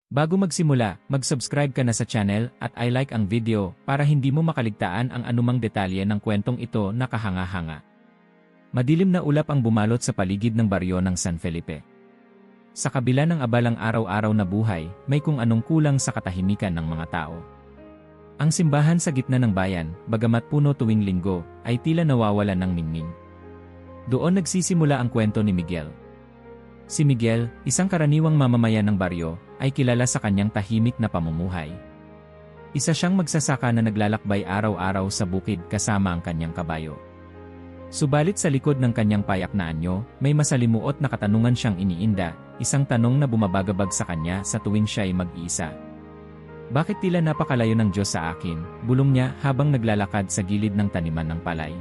Bago magsimula, mag-subscribe ka na sa channel at i-like ang video para hindi mo makaligtaan ang anumang detalye ng kwentong ito na kahanga-hanga. Madilim na ulap ang bumalot sa paligid ng baryo ng San Felipe. Sa kabila ng abalang araw-araw na buhay, may kung anong kulang sa katahimikan ng mga tao. Ang simbahan sa gitna ng bayan, bagamat puno tuwing linggo, ay tila nawawalan ng ningning. Doon nagsisimula ang kwento ni Miguel. Si Miguel, isang karaniwang mamamayan ng baryo, ay kilala sa kanyang tahimik na pamumuhay. Isa siyang magsasaka na naglalakbay araw-araw sa bukid kasama ang kanyang kabayo. Subalit sa likod ng kanyang payak na anyo, may masalimuot na katanungan siyang iniinda, isang tanong na bumabagabag sa kanya sa tuwing siya ay mag-iisa. Bakit tila napakalayo ng Diyos sa akin, bulong niya habang naglalakad sa gilid ng taniman ng palay.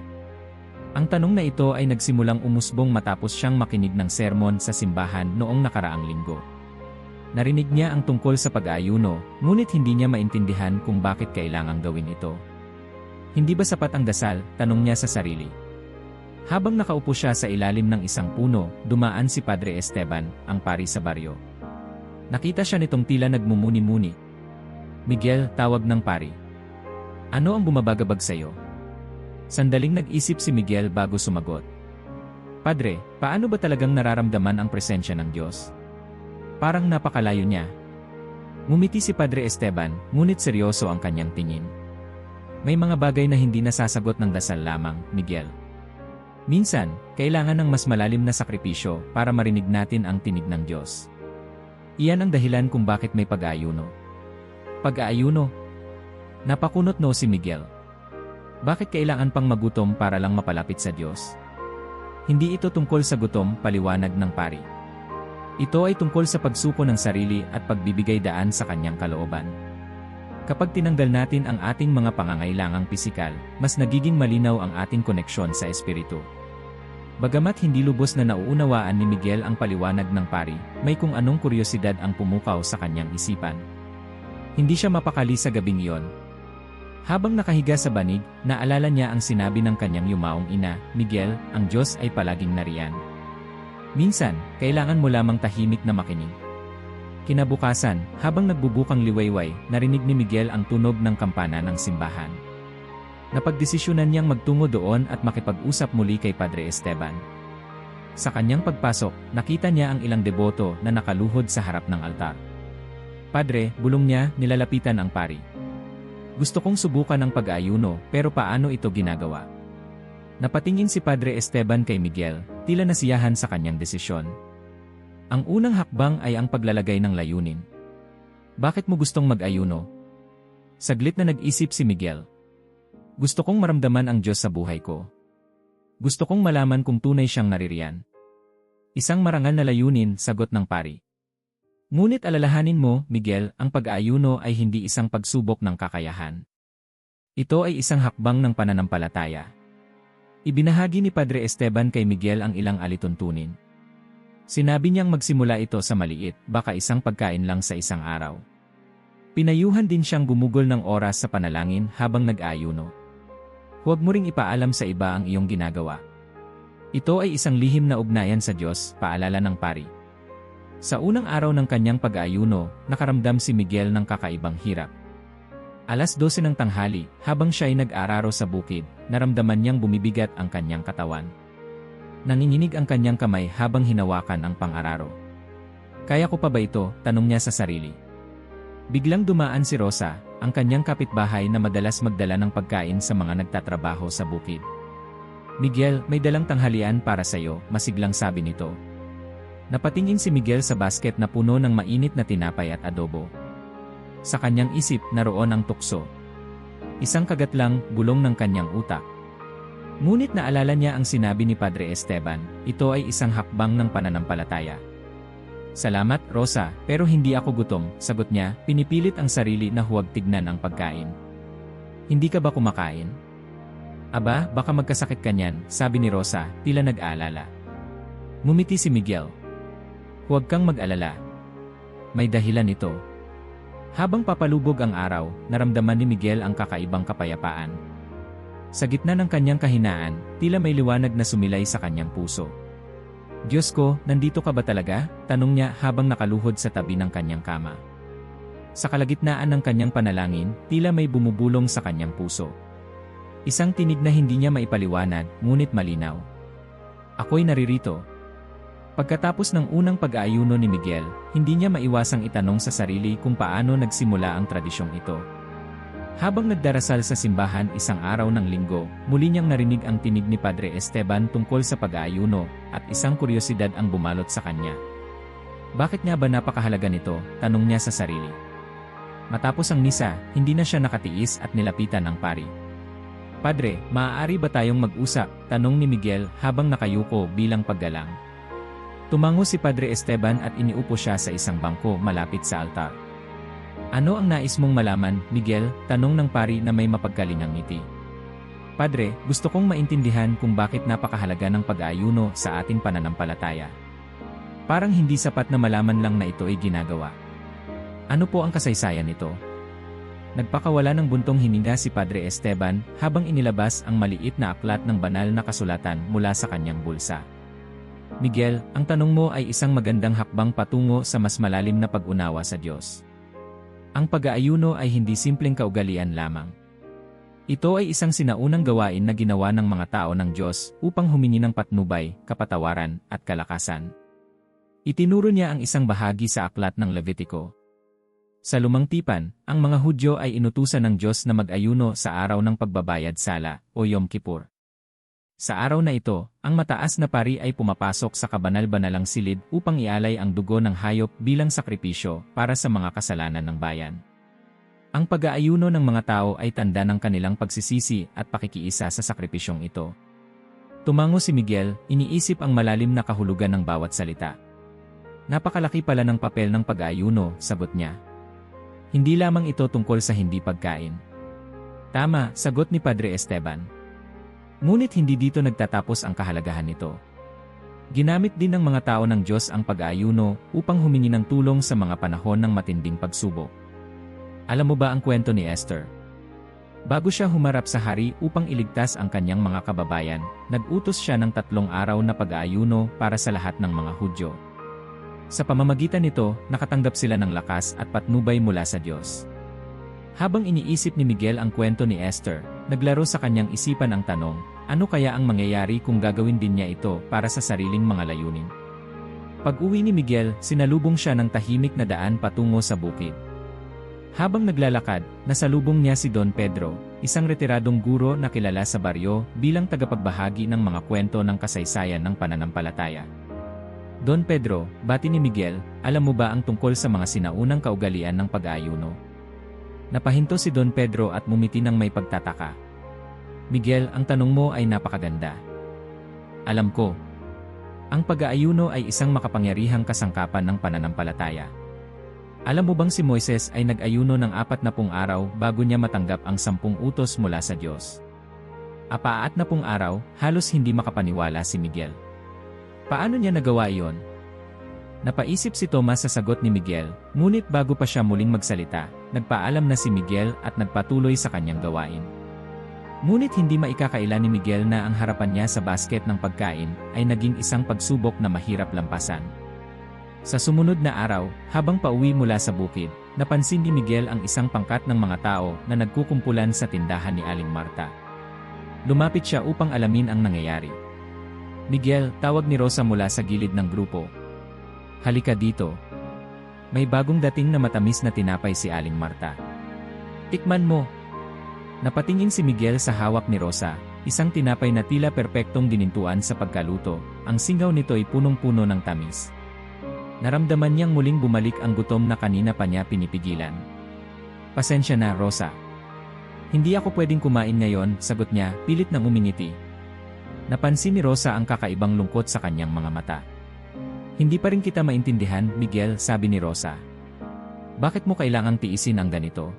Ang tanong na ito ay nagsimulang umusbong matapos siyang makinig ng sermon sa simbahan noong nakaraang linggo. Narinig niya ang tungkol sa pag-aayuno, ngunit hindi niya maintindihan kung bakit kailangang gawin ito. Hindi ba sapat ang dasal? Tanong niya sa sarili. Habang nakaupo siya sa ilalim ng isang puno, dumaan si Padre Esteban, ang pari sa baryo. Nakita siya nitong tila nagmumuni-muni. Miguel, tawag ng pari. Ano ang bumabagabag sa iyo? Sandaling nag-isip si Miguel bago sumagot. Padre, paano ba talagang nararamdaman ang presensya ng Diyos? Parang napakalayo niya. Ngumiti si Padre Esteban, ngunit seryoso ang kanyang tingin. May mga bagay na hindi nasasagot ng dasal lamang, Miguel. Minsan, kailangan ng mas malalim na sakripisyo para marinig natin ang tinig ng Diyos. Iyan ang dahilan kung bakit may pag-aayuno. Pag-aayuno? Napakunot no si Miguel. Bakit kailangan pang magutom para lang mapalapit sa Diyos? Hindi ito tungkol sa gutom, paliwanag ng pari. Ito ay tungkol sa pagsuko ng sarili at pagbibigay daan sa kanyang kalooban. Kapag tinanggal natin ang ating mga pangangailangang pisikal, mas nagiging malinaw ang ating koneksyon sa espiritu. Bagamat hindi lubos na nauunawaan ni Miguel ang paliwanag ng pari, may kung anong kuryosidad ang pumukaw sa kanyang isipan. Hindi siya mapakali sa gabing iyon. Habang nakahiga sa banig, naalala niya ang sinabi ng kanyang yumaong ina, Miguel, ang Diyos ay palaging nariyan. Minsan, kailangan mo lamang tahimik na makinig. Kinabukasan, habang nagbubukang liwayway, narinig ni Miguel ang tunog ng kampana ng simbahan. Napagdesisyonan niyang magtungo doon at makipag-usap muli kay Padre Esteban. Sa kanyang pagpasok, nakita niya ang ilang deboto na nakaluhod sa harap ng altar. Padre, bulong niya, nilalapitan ang pari. Gusto kong subukan ang pag-aayuno, pero paano ito ginagawa? Napatingin si Padre Esteban kay Miguel, tila nasiyahan sa kanyang desisyon. Ang unang hakbang ay ang paglalagay ng layunin. Bakit mo gustong mag-ayuno? Saglit na nag-isip si Miguel. Gusto kong maramdaman ang Diyos sa buhay ko. Gusto kong malaman kung tunay siyang naririyan. Isang marangal na layunin, sagot ng pari. Ngunit alalahanin mo, Miguel, ang pag-aayuno ay hindi isang pagsubok ng kakayahan. Ito ay isang hakbang ng pananampalataya. Ibinahagi ni Padre Esteban kay Miguel ang ilang alituntunin. Sinabi niyang magsimula ito sa maliit, baka isang pagkain lang sa isang araw. Pinayuhan din siyang gumugol ng oras sa panalangin habang nag-aayuno. Huwag mo ring ipaalam sa iba ang iyong ginagawa. Ito ay isang lihim na ugnayan sa Diyos, paalala ng pari. Sa unang araw ng kanyang pag-aayuno, nakaramdam si Miguel ng kakaibang hirap. Alas 12 ng tanghali, habang siya ay nag-araro sa bukid, naramdaman niyang bumibigat ang kanyang katawan. Nanginginig ang kanyang kamay habang hinawakan ang pang-araro. Kaya ko pa ba ito? Tanong niya sa sarili. Biglang dumaan si Rosa, ang kanyang kapitbahay na madalas magdala ng pagkain sa mga nagtatrabaho sa bukid. Miguel, may dalang tanghalian para sa iyo, masiglang sabi nito. Napatingin si Miguel sa basket na puno ng mainit na tinapay at adobo. Sa kanyang isip, naroon ang tukso. Isang kagat lang, bulong ng kanyang utak. Ngunit naalala niya ang sinabi ni Padre Esteban, ito ay isang hakbang ng pananampalataya. Salamat, Rosa, pero hindi ako gutom, sagot niya, pinipilit ang sarili na huwag tignan ang pagkain. Hindi ka ba kumakain? Aba, baka magkasakit ka niyan, sabi ni Rosa, tila nag-aalala. Ngumiti si Miguel. Huwag kang mag-alala. May dahilan ito. Habang papalubog ang araw, naramdaman ni Miguel ang kakaibang kapayapaan. Sa gitna ng kanyang kahinaan, tila may liwanag na sumilay sa kanyang puso. Diyos ko, nandito ka ba talaga? Tanong niya habang nakaluhod sa tabi ng kanyang kama. Sa kalagitnaan ng kanyang panalangin, tila may bumubulong sa kanyang puso. Isang tinig na hindi niya maipaliwanag, ngunit malinaw. Ako'y naririto. Pagkatapos ng unang pag-aayuno ni Miguel, hindi niya maiwasang itanong sa sarili kung paano nagsimula ang tradisyong ito. Habang nagdarasal sa simbahan isang araw ng linggo, muli niyang narinig ang tinig ni Padre Esteban tungkol sa pag-aayuno, at isang kuryosidad ang bumalot sa kanya. Bakit nga ba napakahalaga nito? Tanong niya sa sarili. Matapos ang misa, hindi na siya nakatiis at nilapitan ng pari. Padre, maaari ba tayong mag-usap? Tanong ni Miguel habang nakayuko bilang paggalang. Tumango si Padre Esteban at iniupo siya sa isang bangko malapit sa altar. Ano ang nais mong malaman, Miguel? Tanong ng pari na may mapagkalingang ngiti. Padre, gusto kong maintindihan kung bakit napakahalaga ng pag-aayuno sa ating pananampalataya. Parang hindi sapat na malaman lang na ito ay ginagawa. Ano po ang kasaysayan nito? Nagpakawala ng buntong hininga si Padre Esteban habang inilabas ang maliit na aklat ng banal na kasulatan mula sa kanyang bulsa. Miguel, ang tanong mo ay isang magandang hakbang patungo sa mas malalim na pag-unawa sa Diyos. Ang pag-aayuno ay hindi simpleng kaugalian lamang. Ito ay isang sinaunang gawain na ginawa ng mga tao ng Diyos upang humingi ng patnubay, kapatawaran, at kalakasan. Itinuro niya ang isang bahagi sa aklat ng Levitiko. Sa lumang tipan, ang mga Hudyo ay inutusan ng Diyos na mag-ayuno sa araw ng pagbabayad sala o Yom Kippur. Sa araw na ito, ang mataas na pari ay pumapasok sa kabanal-banalang silid upang ialay ang dugo ng hayop bilang sakripisyo para sa mga kasalanan ng bayan. Ang pag-aayuno ng mga tao ay tanda ng kanilang pagsisisi at pakikiisa sa sakripisyong ito. Tumango si Miguel, iniisip ang malalim na kahulugan ng bawat salita. Napakalaki pala ng papel ng pag-aayuno, sagot niya. Hindi lamang ito tungkol sa hindi pagkain. Tama, sagot ni Padre Esteban. Ngunit hindi dito nagtatapos ang kahalagahan nito. Ginamit din ng mga tao ng Diyos ang pag-aayuno upang humingi ng tulong sa mga panahon ng matinding pagsubok. Alam mo ba ang kwento ni Esther? Bago siya humarap sa hari upang iligtas ang kanyang mga kababayan, nag-utos siya ng 3 araw na pag-aayuno para sa lahat ng mga Hudyo. Sa pamamagitan nito, nakatanggap sila ng lakas at patnubay mula sa Diyos. Habang iniisip ni Miguel ang kwento ni Esther, naglaro sa kanyang isipan ang tanong, ano kaya ang mangyayari kung gagawin din niya ito para sa sariling mga layunin? Pag-uwi ni Miguel, sinalubong siya ng tahimik na daan patungo sa bukid. Habang naglalakad, nasalubong niya si Don Pedro, isang retiradong guro na kilala sa baryo bilang tagapagbahagi ng mga kwento ng kasaysayan ng pananampalataya. Don Pedro, bati ni Miguel, alam mo ba ang tungkol sa mga sinaunang kaugalian ng pag-aayuno? Napahinto si Don Pedro at mumiti ng may pagtataka. Miguel, ang tanong mo ay napakaganda. Alam ko. Ang pag-aayuno ay isang makapangyarihang kasangkapan ng pananampalataya. Alam mo bang si Moises ay nag-ayuno ng 40 araw bago niya matanggap ang 10 utos mula sa Diyos? 40 araw, halos hindi makapaniwala si Miguel. Paano niya nagawa iyon? Napaisip si Tomas sa sagot ni Miguel, ngunit bago pa siya muling magsalita, nagpaalam na si Miguel at nagpatuloy sa kanyang gawain. Ngunit hindi maikakaila ni Miguel na ang harapan niya sa basket ng pagkain ay naging isang pagsubok na mahirap lampasan. Sa sumunod na araw, habang pauwi mula sa bukid, napansin ni Miguel ang isang pangkat ng mga tao na nagkukumpulan sa tindahan ni Aling Marta. Lumapit siya upang alamin ang nangyayari. Miguel, tawag ni Rosa mula sa gilid ng grupo. Halika dito. May bagong dating na matamis na tinapay si Aling Marta. Tikman mo. Napatingin si Miguel sa hawak ni Rosa, isang tinapay na tila perpektong dinintuan sa pagkaluto, ang singaw nito ay punong-puno ng tamis. Naramdaman niyang muling bumalik ang gutom na kanina pa niya pinipigilan. Pasensya na, Rosa. Hindi ako pwedeng kumain ngayon, sagot niya, pilit nang umingiti. Napansin ni Rosa ang kakaibang lungkot sa kanyang mga mata. Hindi pa rin kita maintindihan, Miguel, sabi ni Rosa. Bakit mo kailangang tiisin ang ganito?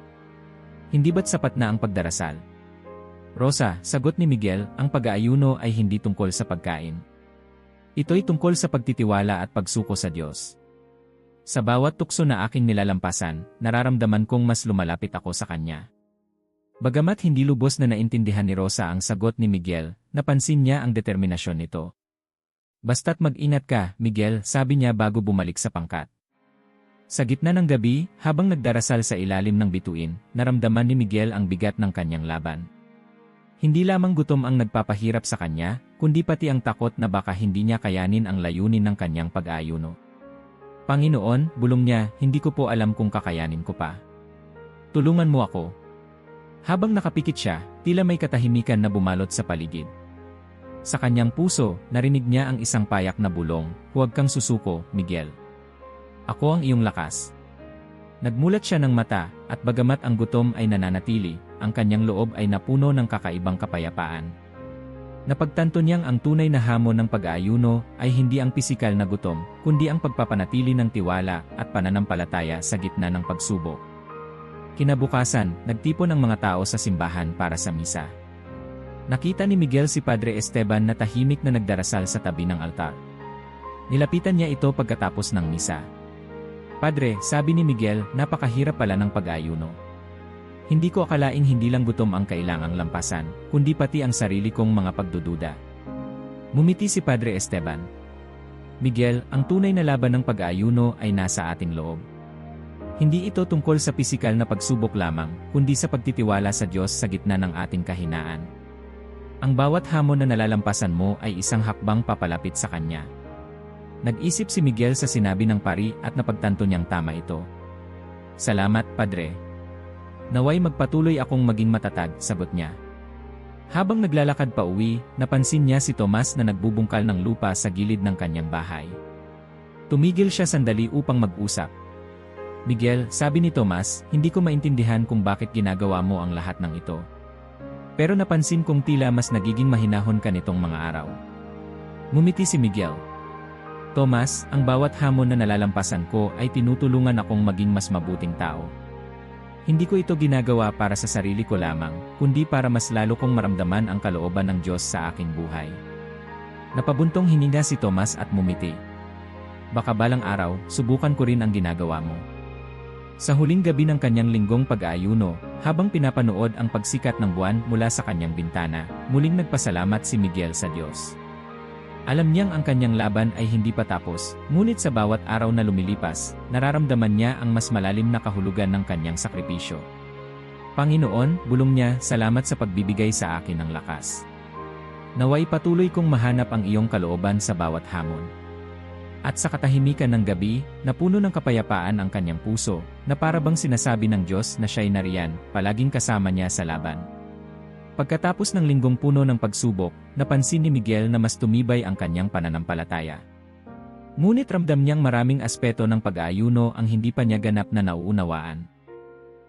Hindi ba't sapat na ang pagdarasal? Rosa, sagot ni Miguel, ang pag-aayuno ay hindi tungkol sa pagkain. Ito'y tungkol sa pagtitiwala at pagsuko sa Diyos. Sa bawat tukso na aking nilalampasan, nararamdaman kong mas lumalapit ako sa Kanya. Bagamat hindi lubos na naintindihan ni Rosa ang sagot ni Miguel, napansin niya ang determinasyon nito. Basta't mag-ingat ka, Miguel, sabi niya bago bumalik sa pangkat. Sa gitna ng gabi, habang nagdarasal sa ilalim ng bituin, naramdaman ni Miguel ang bigat ng kanyang laban. Hindi lamang gutom ang nagpapahirap sa kanya, kundi pati ang takot na baka hindi niya kayanin ang layunin ng kanyang pag-aayuno. Panginoon, bulong niya, hindi ko po alam kung kakayanin ko pa. Tulungan mo ako. Habang nakapikit siya, tila may katahimikan na bumalot sa paligid. Sa kanyang puso, narinig niya ang isang payak na bulong, huwag kang susuko, Miguel. Ako ang iyong lakas. Nagmulat siya ng mata, at bagamat ang gutom ay nananatili, ang kanyang loob ay napuno ng kakaibang kapayapaan. Napagtanto niyang ang tunay na hamon ng pag-aayuno ay hindi ang pisikal na gutom, kundi ang pagpapanatili ng tiwala at pananampalataya sa gitna ng pagsubok. Kinabukasan, nagtipon ang mga tao sa simbahan para sa misa. Nakita ni Miguel si Padre Esteban na tahimik na nagdarasal sa tabi ng altar. Nilapitan niya ito pagkatapos ng misa. Padre, sabi ni Miguel, napakahirap pala ng pag-aayuno. Hindi ko akalaing hindi lang gutom ang kailangang lampasan, kundi pati ang sarili kong mga pagdududa. Mumiti si Padre Esteban. Miguel, ang tunay na laban ng pag-aayuno ay nasa ating loob. Hindi ito tungkol sa pisikal na pagsubok lamang, kundi sa pagtitiwala sa Diyos sa gitna ng ating kahinaan. Ang bawat hamon na nalalampasan mo ay isang hakbang papalapit sa Kanya. Nag-isip si Miguel sa sinabi ng pari at napagtanto niyang tama ito. Salamat, Padre. Naway magpatuloy akong maging matatag, sagot niya. Habang naglalakad pa uwi, napansin niya si Tomas na nagbubungkal ng lupa sa gilid ng kanyang bahay. Tumigil siya sandali upang mag-usap. Miguel, sabi ni Tomas, hindi ko maintindihan kung bakit ginagawa mo ang lahat ng ito. Pero napansin kong tila mas nagiging mahinahon ka nitong mga araw. Ngumiti si Miguel. Tomas, ang bawat hamon na nalalampasan ko ay tinutulungan akong maging mas mabuting tao. Hindi ko ito ginagawa para sa sarili ko lamang, kundi para mas lalo kong maramdaman ang kalooban ng Diyos sa aking buhay. Napabuntong hininga si Tomas at mumiti. Baka balang araw, subukan ko rin ang ginagawa mo. Sa huling gabi ng kanyang linggong pag-aayuno, habang pinapanood ang pagsikat ng buwan mula sa kanyang bintana, muling nagpasalamat si Miguel sa Diyos. Alam niyang ang kanyang laban ay hindi pa tapos, ngunit sa bawat araw na lumilipas, nararamdaman niya ang mas malalim na kahulugan ng kanyang sakripisyo. Panginoon, bulong niya, salamat sa pagbibigay sa akin ng lakas. Naway patuloy kong mahanap ang iyong kalooban sa bawat hamon. At sa katahimikan ng gabi, napuno ng kapayapaan ang kanyang puso, na para bang sinasabi ng Diyos na siya'y nariyan, palaging kasama niya sa laban. Pagkatapos ng linggong puno ng pagsubok, napansin ni Miguel na mas tumibay ang kanyang pananampalataya. Ngunit ramdam niyang maraming aspeto ng pag-aayuno ang hindi pa niya ganap na nauunawaan.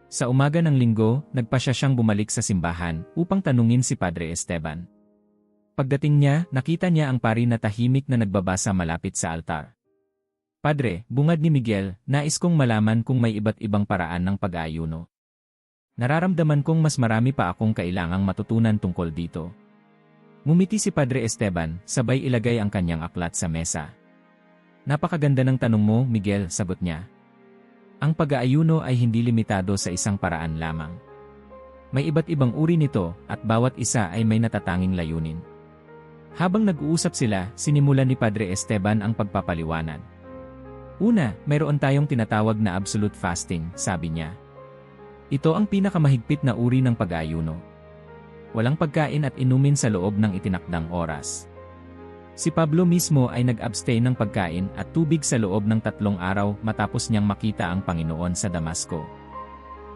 Sa umaga ng linggo, nagpasya siyang bumalik sa simbahan upang tanungin si Padre Esteban. Pagdating niya, nakita niya ang pari na tahimik na nagbabasa malapit sa altar. Padre, bungad ni Miguel, nais kong malaman kung may iba't ibang paraan ng pag-aayuno. Nararamdaman kong mas marami pa akong kailangang matutunan tungkol dito. Ngumiti si Padre Esteban, sabay ilagay ang kanyang aklat sa mesa. Napakaganda ng tanong mo, Miguel, sagot niya. Ang pag-aayuno ay hindi limitado sa isang paraan lamang. May iba't ibang uri nito, at bawat isa ay may natatanging layunin. Habang nag-uusap sila, sinimulan ni Padre Esteban ang pagpapaliwanag. Una, mayroon tayong tinatawag na absolute fasting, sabi niya. Ito ang pinakamahigpit na uri ng pag-aayuno. Walang pagkain at inumin sa loob ng itinakdang oras. Si Pablo mismo ay nag-abstain ng pagkain at tubig sa loob ng 3 araw matapos niyang makita ang Panginoon sa Damasco.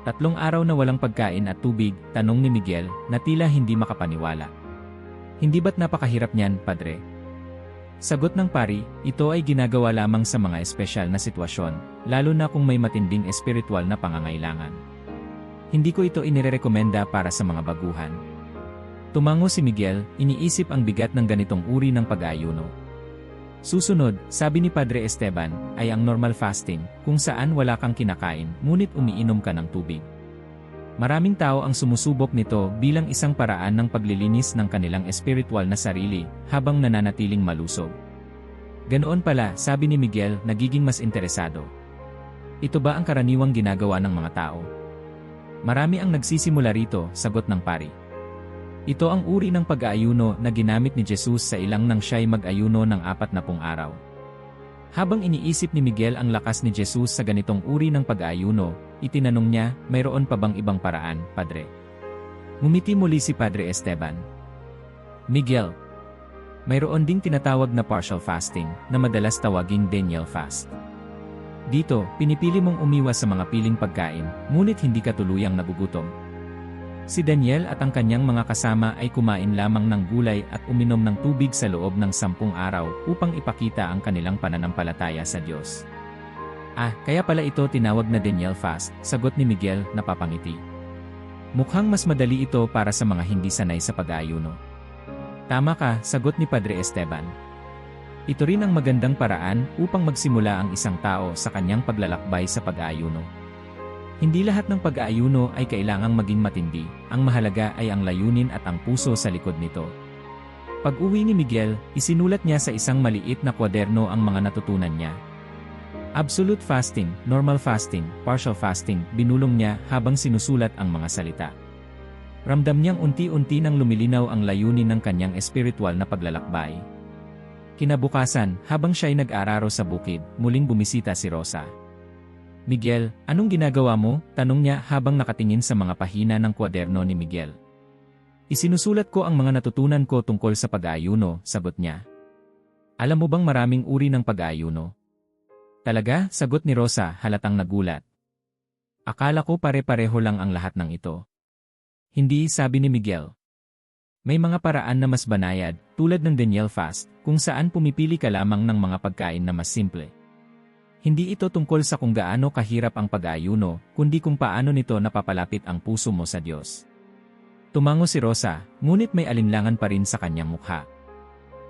3 araw na walang pagkain at tubig, tanong ni Miguel, na tila hindi makapaniwala. Hindi ba't napakahirap niyan, Padre? Sagot ng pari, ito ay ginagawa lamang sa mga espesyal na sitwasyon, lalo na kung may matinding espiritual na pangangailangan. Hindi ko ito inirekomenda para sa mga baguhan. Tumango si Miguel, iniisip ang bigat ng ganitong uri ng pag-aayuno. Susunod, sabi ni Padre Esteban, ay ang normal fasting, kung saan wala kang kinakain, ngunit umiinom ka ng tubig. Maraming tao ang sumusubok nito bilang isang paraan ng paglilinis ng kanilang espiritual na sarili habang nananatiling malusog. Ganoon pala, sabi ni Miguel, nagiging mas interesado. Ito ba ang karaniwang ginagawa ng mga tao? Marami ang nagsisimula rito, sagot ng pari. Ito ang uri ng pag-aayuno na ginamit ni Jesus sa ilang nang siya'y mag-ayuno ng 40 araw. Habang iniisip ni Miguel ang lakas ni Jesus sa ganitong uri ng pag-aayuno, itinanong niya, mayroon pa bang ibang paraan, Padre? Ngumiti muli si Padre Esteban. Miguel, mayroon ding tinatawag na partial fasting na madalas tawaging Daniel fast. Dito, pinipili mong umiwas sa mga piling pagkain, ngunit hindi ka tuluyang nagugutom. Si Daniel at ang kanyang mga kasama ay kumain lamang ng gulay at uminom ng tubig sa loob ng 10 araw upang ipakita ang kanilang pananampalataya sa Diyos. Kaya pala ito tinawag na Daniel fast, sagot ni Miguel, napapangiti. Mukhang mas madali ito para sa mga hindi sanay sa pag-aayuno. Tama ka, sagot ni Padre Esteban. Ito rin ang magandang paraan upang magsimula ang isang tao sa kanyang paglalakbay sa pag-aayuno. Hindi lahat ng pag-aayuno ay kailangang maging matindi, ang mahalaga ay ang layunin at ang puso sa likod nito. Pag-uwi ni Miguel, isinulat niya sa isang maliit na kwaderno ang mga natutunan niya. Absolute fasting, normal fasting, partial fasting, binulong niya habang sinusulat ang mga salita. Ramdam niyang unti-unti nang lumilinaw ang layunin ng kanyang espiritual na paglalakbay. Kinabukasan, habang siya'y nag-araro sa bukid, muling bumisita si Rosa. Miguel, anong ginagawa mo? Tanong niya habang nakatingin sa mga pahina ng kwaderno ni Miguel. Isinusulat ko ang mga natutunan ko tungkol sa pag-aayuno, sagot niya. Alam mo bang maraming uri ng pag-aayuno? Talaga? Sagot ni Rosa, halatang nagulat. Akala ko pare-pareho lang ang lahat ng ito. Hindi, sabi ni Miguel. May mga paraan na mas banayad, tulad ng Daniel fast, kung saan pumipili ka lamang ng mga pagkain na mas simple. Hindi ito tungkol sa kung gaano kahirap ang pag-aayuno, kundi kung paano nito napapalapit ang puso mo sa Diyos. Tumango si Rosa, ngunit may alinlangan pa rin sa kanyang mukha.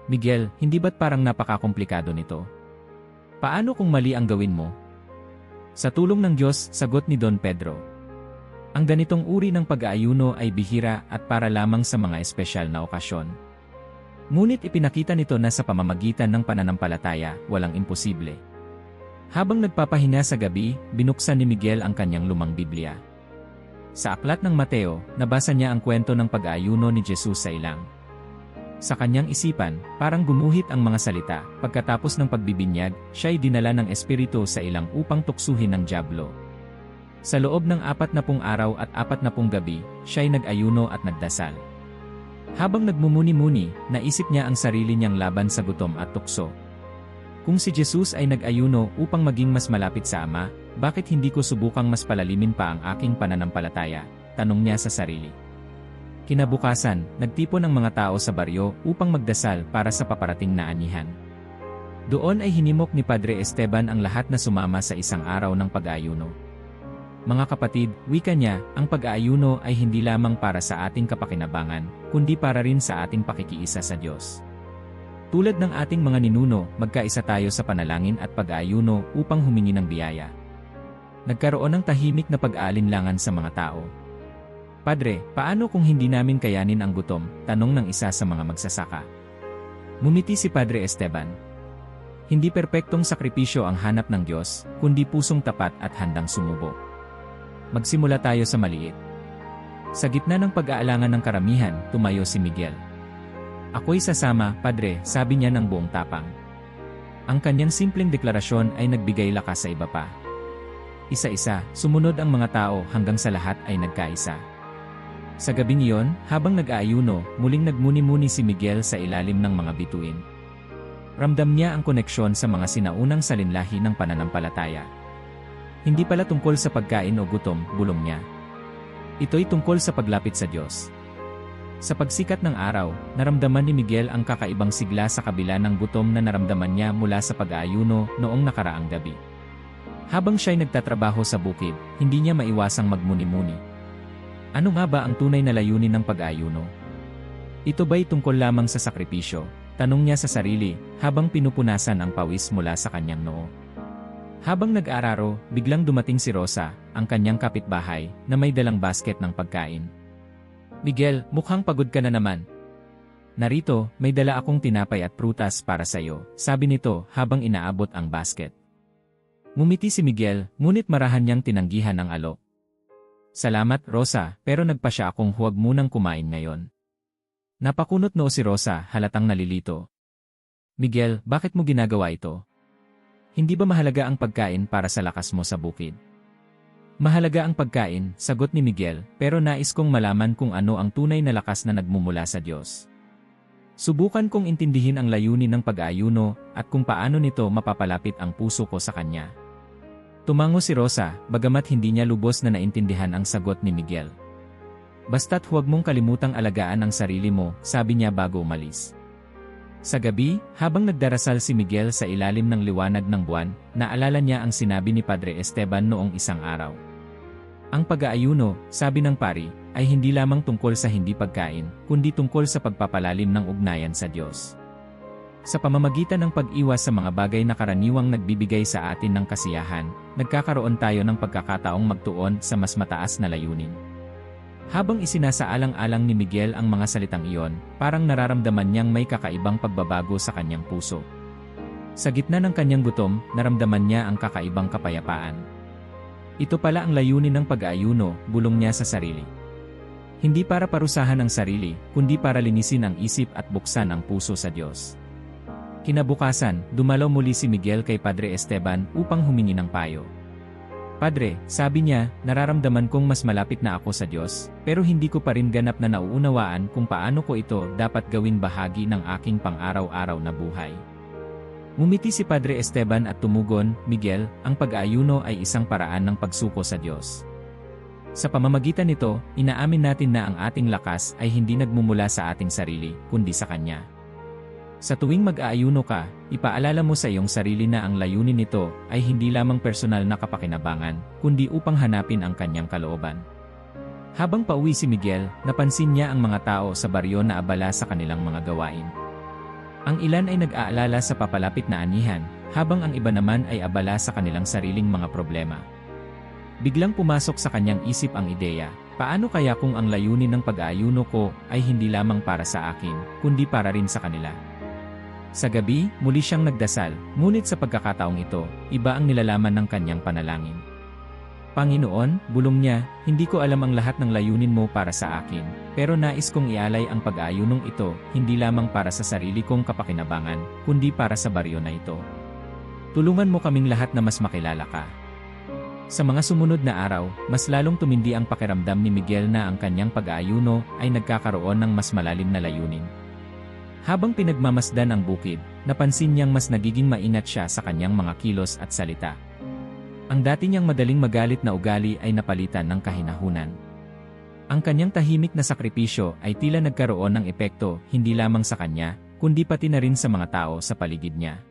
Miguel, hindi ba't parang napakakomplikado nito? Paano kung mali ang gawin mo? Sa tulong ng Diyos, sagot ni Don Pedro. Ang ganitong uri ng pag-aayuno ay bihira at para lamang sa mga espesyal na okasyon. Ngunit ipinakita nito na sa pamamagitan ng pananampalataya, walang imposible. Habang nagpapahinga sa gabi, binuksan ni Miguel ang kanyang lumang Biblia. Sa aklat ng Mateo, nabasa niya ang kwento ng pag-aayuno ni Jesus sa ilang. Sa kanyang isipan, parang gumuhit ang mga salita. Pagkatapos ng pagbibinyag, siya'y dinala ng Espiritu sa ilang upang tuksuhin ng dyablo. Sa loob ng 40 araw at 40 gabi, siya'y nag-ayuno at nagdasal. Habang nagmumuni-muni, naisip niya ang sarili niyang laban sa gutom at tukso. Kung si Jesus ay nag-ayuno upang maging mas malapit sa Ama, bakit hindi ko subukang mas palalimin pa ang aking pananampalataya? Tanong niya sa sarili. Kinabukasan, nagtipon ang mga tao sa baryo upang magdasal para sa paparating na anihan. Doon ay hinimok ni Padre Esteban ang lahat na sumama sa isang araw ng pag-aayuno. Mga kapatid, wika niya, ang pag-aayuno ay hindi lamang para sa ating kapakinabangan, kundi para rin sa ating pakikiisa sa Diyos. Tulad ng ating mga ninuno, magkaisa tayo sa panalangin at pag-aayuno upang humingi ng biyaya. Nagkaroon ng tahimik na pag-aalinlangan sa mga tao. Padre, paano kung hindi namin kayanin ang gutom? Tanong ng isa sa mga magsasaka. Ngumiti si Padre Esteban. Hindi perpektong sakripisyo ang hanap ng Diyos, kundi pusong tapat at handang sumubo. Magsimula tayo sa maliit. Sa gitna ng pag-aalangan ng karamihan, tumayo si Miguel. Ako'y sasama, Padre, sabi niya ng buong tapang. Ang kanyang simpleng deklarasyon ay nagbigay lakas sa iba pa. Isa-isa, sumunod ang mga tao hanggang sa lahat ay nagkaisa. Sa gabing iyon, habang nag-aayuno, muling nagmuni-muni si Miguel sa ilalim ng mga bituin. Ramdam niya ang koneksyon sa mga sinaunang salinlahi ng pananampalataya. Hindi pala tungkol sa pagkain o gutom, bulong niya. Ito'y tungkol sa paglapit sa Diyos. Sa pagsikat ng araw, naramdaman ni Miguel ang kakaibang sigla sa kabila ng gutom na naramdaman niya mula sa pag-aayuno noong nakaraang gabi. Habang siya'y nagtatrabaho sa bukid, hindi niya maiwasang magmuni-muni. Ano nga ba ang tunay na layunin ng pag-aayuno? Ito ba'y tungkol lamang sa sakripisyo? Tanong niya sa sarili, habang pinupunasan ang pawis mula sa kanyang noo. Habang nag-araro, biglang dumating si Rosa, ang kanyang kapitbahay, na may dalang basket ng pagkain. Miguel, mukhang pagod ka na naman. Narito, may dala akong tinapay at prutas para sa iyo, sabi nito habang inaabot ang basket. Ngumiti si Miguel, ngunit marahan niyang tinanggihan ang alok. Salamat, Rosa, pero nagpasya akong huwag munang kumain ngayon. Napakunot noo si Rosa, halatang nalilito. Miguel, bakit mo ginagawa ito? Hindi ba mahalaga ang pagkain para sa lakas mo sa bukid? Mahalaga ang pagkain, sagot ni Miguel, pero nais kong malaman kung ano ang tunay na lakas na nagmumula sa Diyos. Subukan kong intindihin ang layunin ng pag-aayuno at kung paano nito mapapalapit ang puso ko sa Kanya. Tumango si Rosa, bagamat hindi niya lubos na naintindihan ang sagot ni Miguel. Basta't huwag mong kalimutang alagaan ang sarili mo, sabi niya bago umalis. Sa gabi, habang nagdarasal si Miguel sa ilalim ng liwanag ng buwan, naalala niya ang sinabi ni Padre Esteban noong isang araw. Ang pag-aayuno, sabi ng pari, ay hindi lamang tungkol sa hindi pagkain, kundi tungkol sa pagpapalalim ng ugnayan sa Diyos. Sa pamamagitan ng pag-iwas sa mga bagay na karaniwang nagbibigay sa atin ng kasiyahan, nagkakaroon tayo ng pagkakataong magtuon sa mas mataas na layunin. Habang isinasaalang-alang ni Miguel ang mga salitang iyon, parang nararamdaman niyang may kakaibang pagbabago sa kanyang puso. Sa gitna ng kanyang gutom, naramdaman niya ang kakaibang kapayapaan. Ito pala ang layunin ng pag-aayuno, bulong niya sa sarili. Hindi para parusahan ang sarili, kundi para linisin ang isip at buksan ang puso sa Diyos. Kinabukasan, dumalaw muli si Miguel kay Padre Esteban upang humingi ng payo. Padre, sabi niya, nararamdaman kong mas malapit na ako sa Diyos, pero hindi ko pa rin ganap na nauunawaan kung paano ko ito dapat gawing bahagi ng aking pang-araw-araw na buhay. Ngumiti si Padre Esteban at tumugon, Miguel, ang pag-aayuno ay isang paraan ng pagsuko sa Diyos. Sa pamamagitan nito, inaamin natin na ang ating lakas ay hindi nagmumula sa ating sarili, kundi sa Kanya. Sa tuwing mag-aayuno ka, ipaalala mo sa iyong sarili na ang layunin nito ay hindi lamang personal na kapakinabangan, kundi upang hanapin ang kanyang kalooban. Habang pauwi si Miguel, napansin niya ang mga tao sa baryo na abala sa kanilang mga gawain. Ang ilan ay nag-aalala sa papalapit na anihan, habang ang iba naman ay abala sa kanilang sariling mga problema. Biglang pumasok sa kanyang isip ang ideya, paano kaya kung ang layunin ng pag-aayuno ko ay hindi lamang para sa akin, kundi para rin sa kanila? Sa gabi, muli siyang nagdasal, ngunit sa pagkakataong ito, iba ang nilalaman ng kanyang panalangin. Panginoon, bulong niya, hindi ko alam ang lahat ng layunin mo para sa akin, pero nais kong ialay ang pag-aayunong ito, hindi lamang para sa sarili kong kapakinabangan, kundi para sa baryo na ito. Tulungan mo kaming lahat na mas makilala ka. Sa mga sumunod na araw, mas lalong tumindi ang pakiramdam ni Miguel na ang kanyang pag-aayuno ay nagkakaroon ng mas malalim na layunin. Habang pinagmamasdan ang bukid, napansin niyang mas nagiging maingat siya sa kanyang mga kilos at salita. Ang dati niyang madaling magalit na ugali ay napalitan ng kahinahunan. Ang kanyang tahimik na sakripisyo ay tila nagkaroon ng epekto hindi lamang sa kanya, kundi pati na rin sa mga tao sa paligid niya.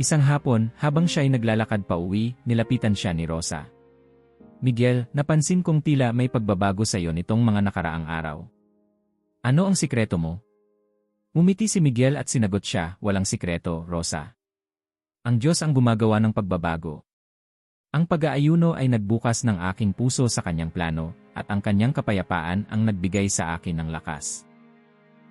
Isang hapon, habang siya ay naglalakad pa uwi, nilapitan siya ni Rosa. Miguel, napansin kong tila may pagbabago sa iyo nitong mga nakaraang araw. Ano ang sikreto mo? Umiti si Miguel at sinagot siya, walang sikreto, Rosa. Ang Diyos ang gumagawa ng pagbabago. Ang pag-aayuno ay nagbukas ng aking puso sa kanyang plano, at ang kanyang kapayapaan ang nagbigay sa akin ng lakas.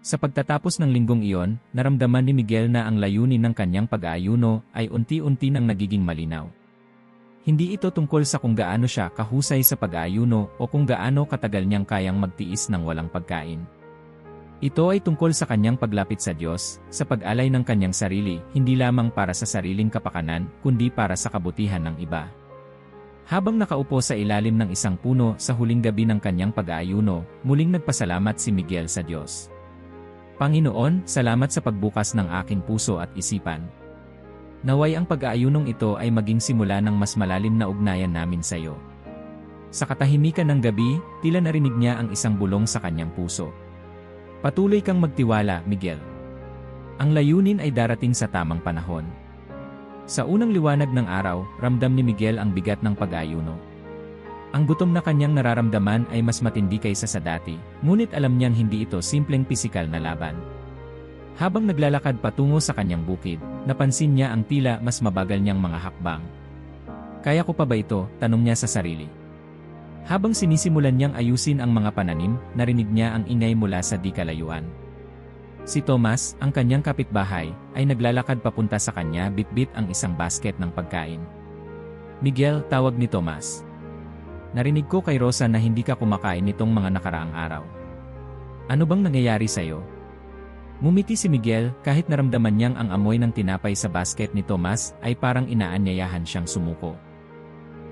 Sa pagtatapos ng linggong iyon, naramdaman ni Miguel na ang layunin ng kanyang pag-aayuno ay unti-unti nang nagiging malinaw. Hindi ito tungkol sa kung gaano siya kahusay sa pag-aayuno o kung gaano katagal niyang kayang magtiis ng walang pagkain. Ito ay tungkol sa kanyang paglapit sa Diyos, sa pag-alay ng kanyang sarili, hindi lamang para sa sariling kapakanan, kundi para sa kabutihan ng iba. Habang nakaupo sa ilalim ng isang puno sa huling gabi ng kanyang pag-aayuno, muling nagpasalamat si Miguel sa Diyos. Panginoon, salamat sa pagbukas ng aking puso at isipan. Naway ang pag-aayunong ito ay maging simula ng mas malalim na ugnayan namin sa iyo. Sa katahimikan ng gabi, tila narinig niya ang isang bulong sa kanyang puso. Patuloy kang magtiwala, Miguel. Ang layunin ay darating sa tamang panahon. Sa unang liwanag ng araw, ramdam ni Miguel ang bigat ng pag-aayuno. Ang gutom na kanyang nararamdaman ay mas matindi kaysa sa dati, ngunit alam niyang hindi ito simpleng pisikal na laban. Habang naglalakad patungo sa kanyang bukid, napansin niya ang tila mas mabagal niyang mga hakbang. Kaya ko pa ba ito? Tanong niya sa sarili. Habang sinisimulan niyang ayusin ang mga pananim, narinig niya ang ingay mula sa di kalayuan. Si Tomas, ang kanyang kapitbahay, ay naglalakad papunta sa kanya bitbit ang isang basket ng pagkain. Miguel, tawag ni Tomas. Narinig ko kay Rosa na hindi ka kumakain nitong mga nakaraang araw. Ano bang nangyayari sa'yo? Ngumiti si Miguel kahit naramdaman niyang ang amoy ng tinapay sa basket ni Tomas ay parang inaanyayahan siyang sumuko.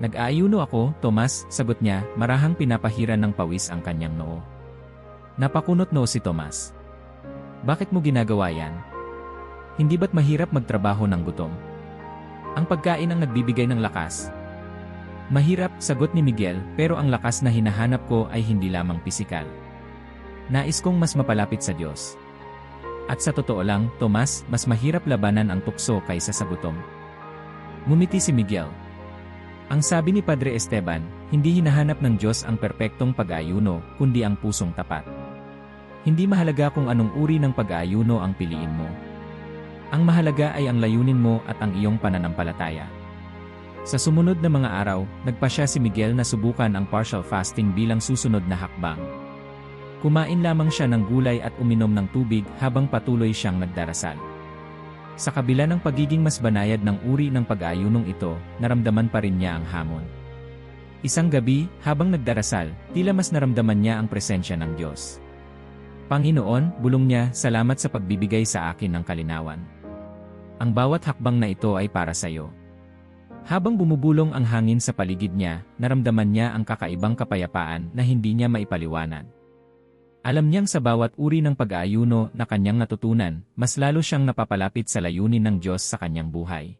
Nag-aayuno ako, Tomas, sagot niya, marahang pinapahiran ng pawis ang kanyang noo. Napakunot noo si Tomas. Bakit mo ginagawa yan? Hindi ba't mahirap magtrabaho ng gutom? Ang pagkain ang nagbibigay ng lakas. Mahirap, sagot ni Miguel, pero ang lakas na hinahanap ko ay hindi lamang pisikal. Nais kong mas mapalapit sa Diyos. At sa totoo lang, Tomas, mas mahirap labanan ang tukso kaysa sa gutom. Ngumiti si Miguel. Ang sabi ni Padre Esteban, hindi hinahanap ng Diyos ang perpektong pag-aayuno, kundi ang pusong tapat. Hindi mahalaga kung anong uri ng pag-aayuno ang piliin mo. Ang mahalaga ay ang layunin mo at ang iyong pananampalataya. Sa sumunod na mga araw, nagpasya si Miguel na subukan ang partial fasting bilang susunod na hakbang. Kumain lamang siya ng gulay at uminom ng tubig habang patuloy siyang nagdarasal. Sa kabila ng pagiging mas banayad ng uri ng pag-aayunong ito, naramdaman pa rin niya ang hamon. Isang gabi, habang nagdarasal, tila mas naramdaman niya ang presensya ng Diyos. Panginoon, bulong niya, salamat sa pagbibigay sa akin ng kalinawan. Ang bawat hakbang na ito ay para sa iyo. Habang bumubulong ang hangin sa paligid niya, naramdaman niya ang kakaibang kapayapaan na hindi niya maipaliwanag. Alam niyang sa bawat uri ng pag-aayuno na kanyang natutunan, mas lalo siyang napapalapit sa layunin ng Diyos sa kanyang buhay.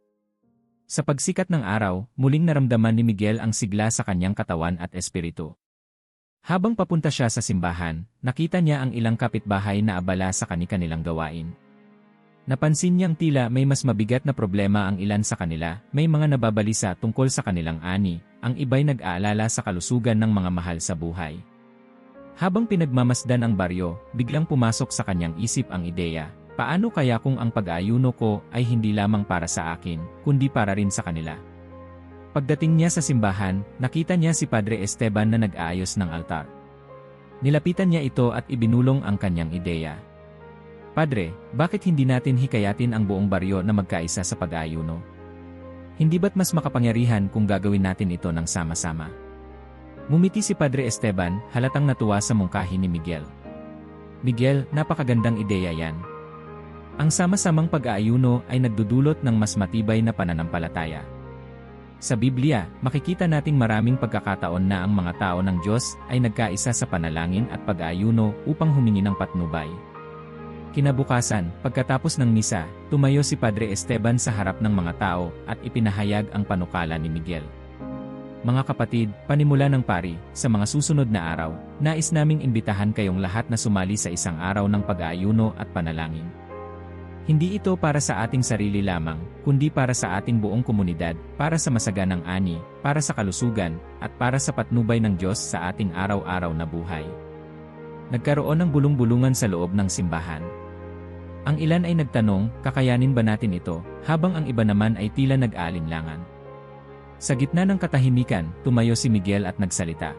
Sa pagsikat ng araw, muling naramdaman ni Miguel ang sigla sa kanyang katawan at espiritu. Habang papunta siya sa simbahan, nakita niya ang ilang kapitbahay na abala sa kani-kanilang gawain. Napansin niyang tila may mas mabigat na problema ang ilan sa kanila, may mga nababalisa tungkol sa kanilang ani, ang iba'y nag-aalala sa kalusugan ng mga mahal sa buhay. Habang pinagmamasdan ang baryo, biglang pumasok sa kanyang isip ang ideya, paano kaya kung ang pag-aayuno ko ay hindi lamang para sa akin, kundi para rin sa kanila? Pagdating niya sa simbahan, nakita niya si Padre Esteban na nag-aayos ng altar. Nilapitan niya ito at ibinulong ang kanyang ideya. Padre, bakit hindi natin hikayatin ang buong baryo na magkaisa sa pag-aayuno? Hindi ba't mas makapangyarihan kung gagawin natin ito ng sama-sama? Ngumiti si Padre Esteban, halatang natuwa sa mungkahi ni Miguel. Miguel, napakagandang ideya yan. Ang sama-samang pag-aayuno ay nagdudulot ng mas matibay na pananampalataya. Sa Biblia, makikita nating maraming pagkakataon na ang mga tao ng Diyos ay nagkaisa sa panalangin at pag-aayuno upang humingi ng patnubay. Kinabukasan, pagkatapos ng misa, tumayo si Padre Esteban sa harap ng mga tao at ipinahayag ang panukala ni Miguel. Mga kapatid, panimula ng pari, sa mga susunod na araw, nais naming imbitahan kayong lahat na sumali sa isang araw ng pag-aayuno at panalangin. Hindi ito para sa ating sarili lamang, kundi para sa ating buong komunidad, para sa masaganang ani, para sa kalusugan, at para sa patnubay ng Diyos sa ating araw-araw na buhay. Nagkaroon ng bulong-bulungan sa loob ng simbahan. Ang ilan ay nagtanong, kakayanin ba natin ito, habang ang iba naman ay tila nag-aalinlangan. Sa gitna ng katahimikan, tumayo si Miguel at nagsalita.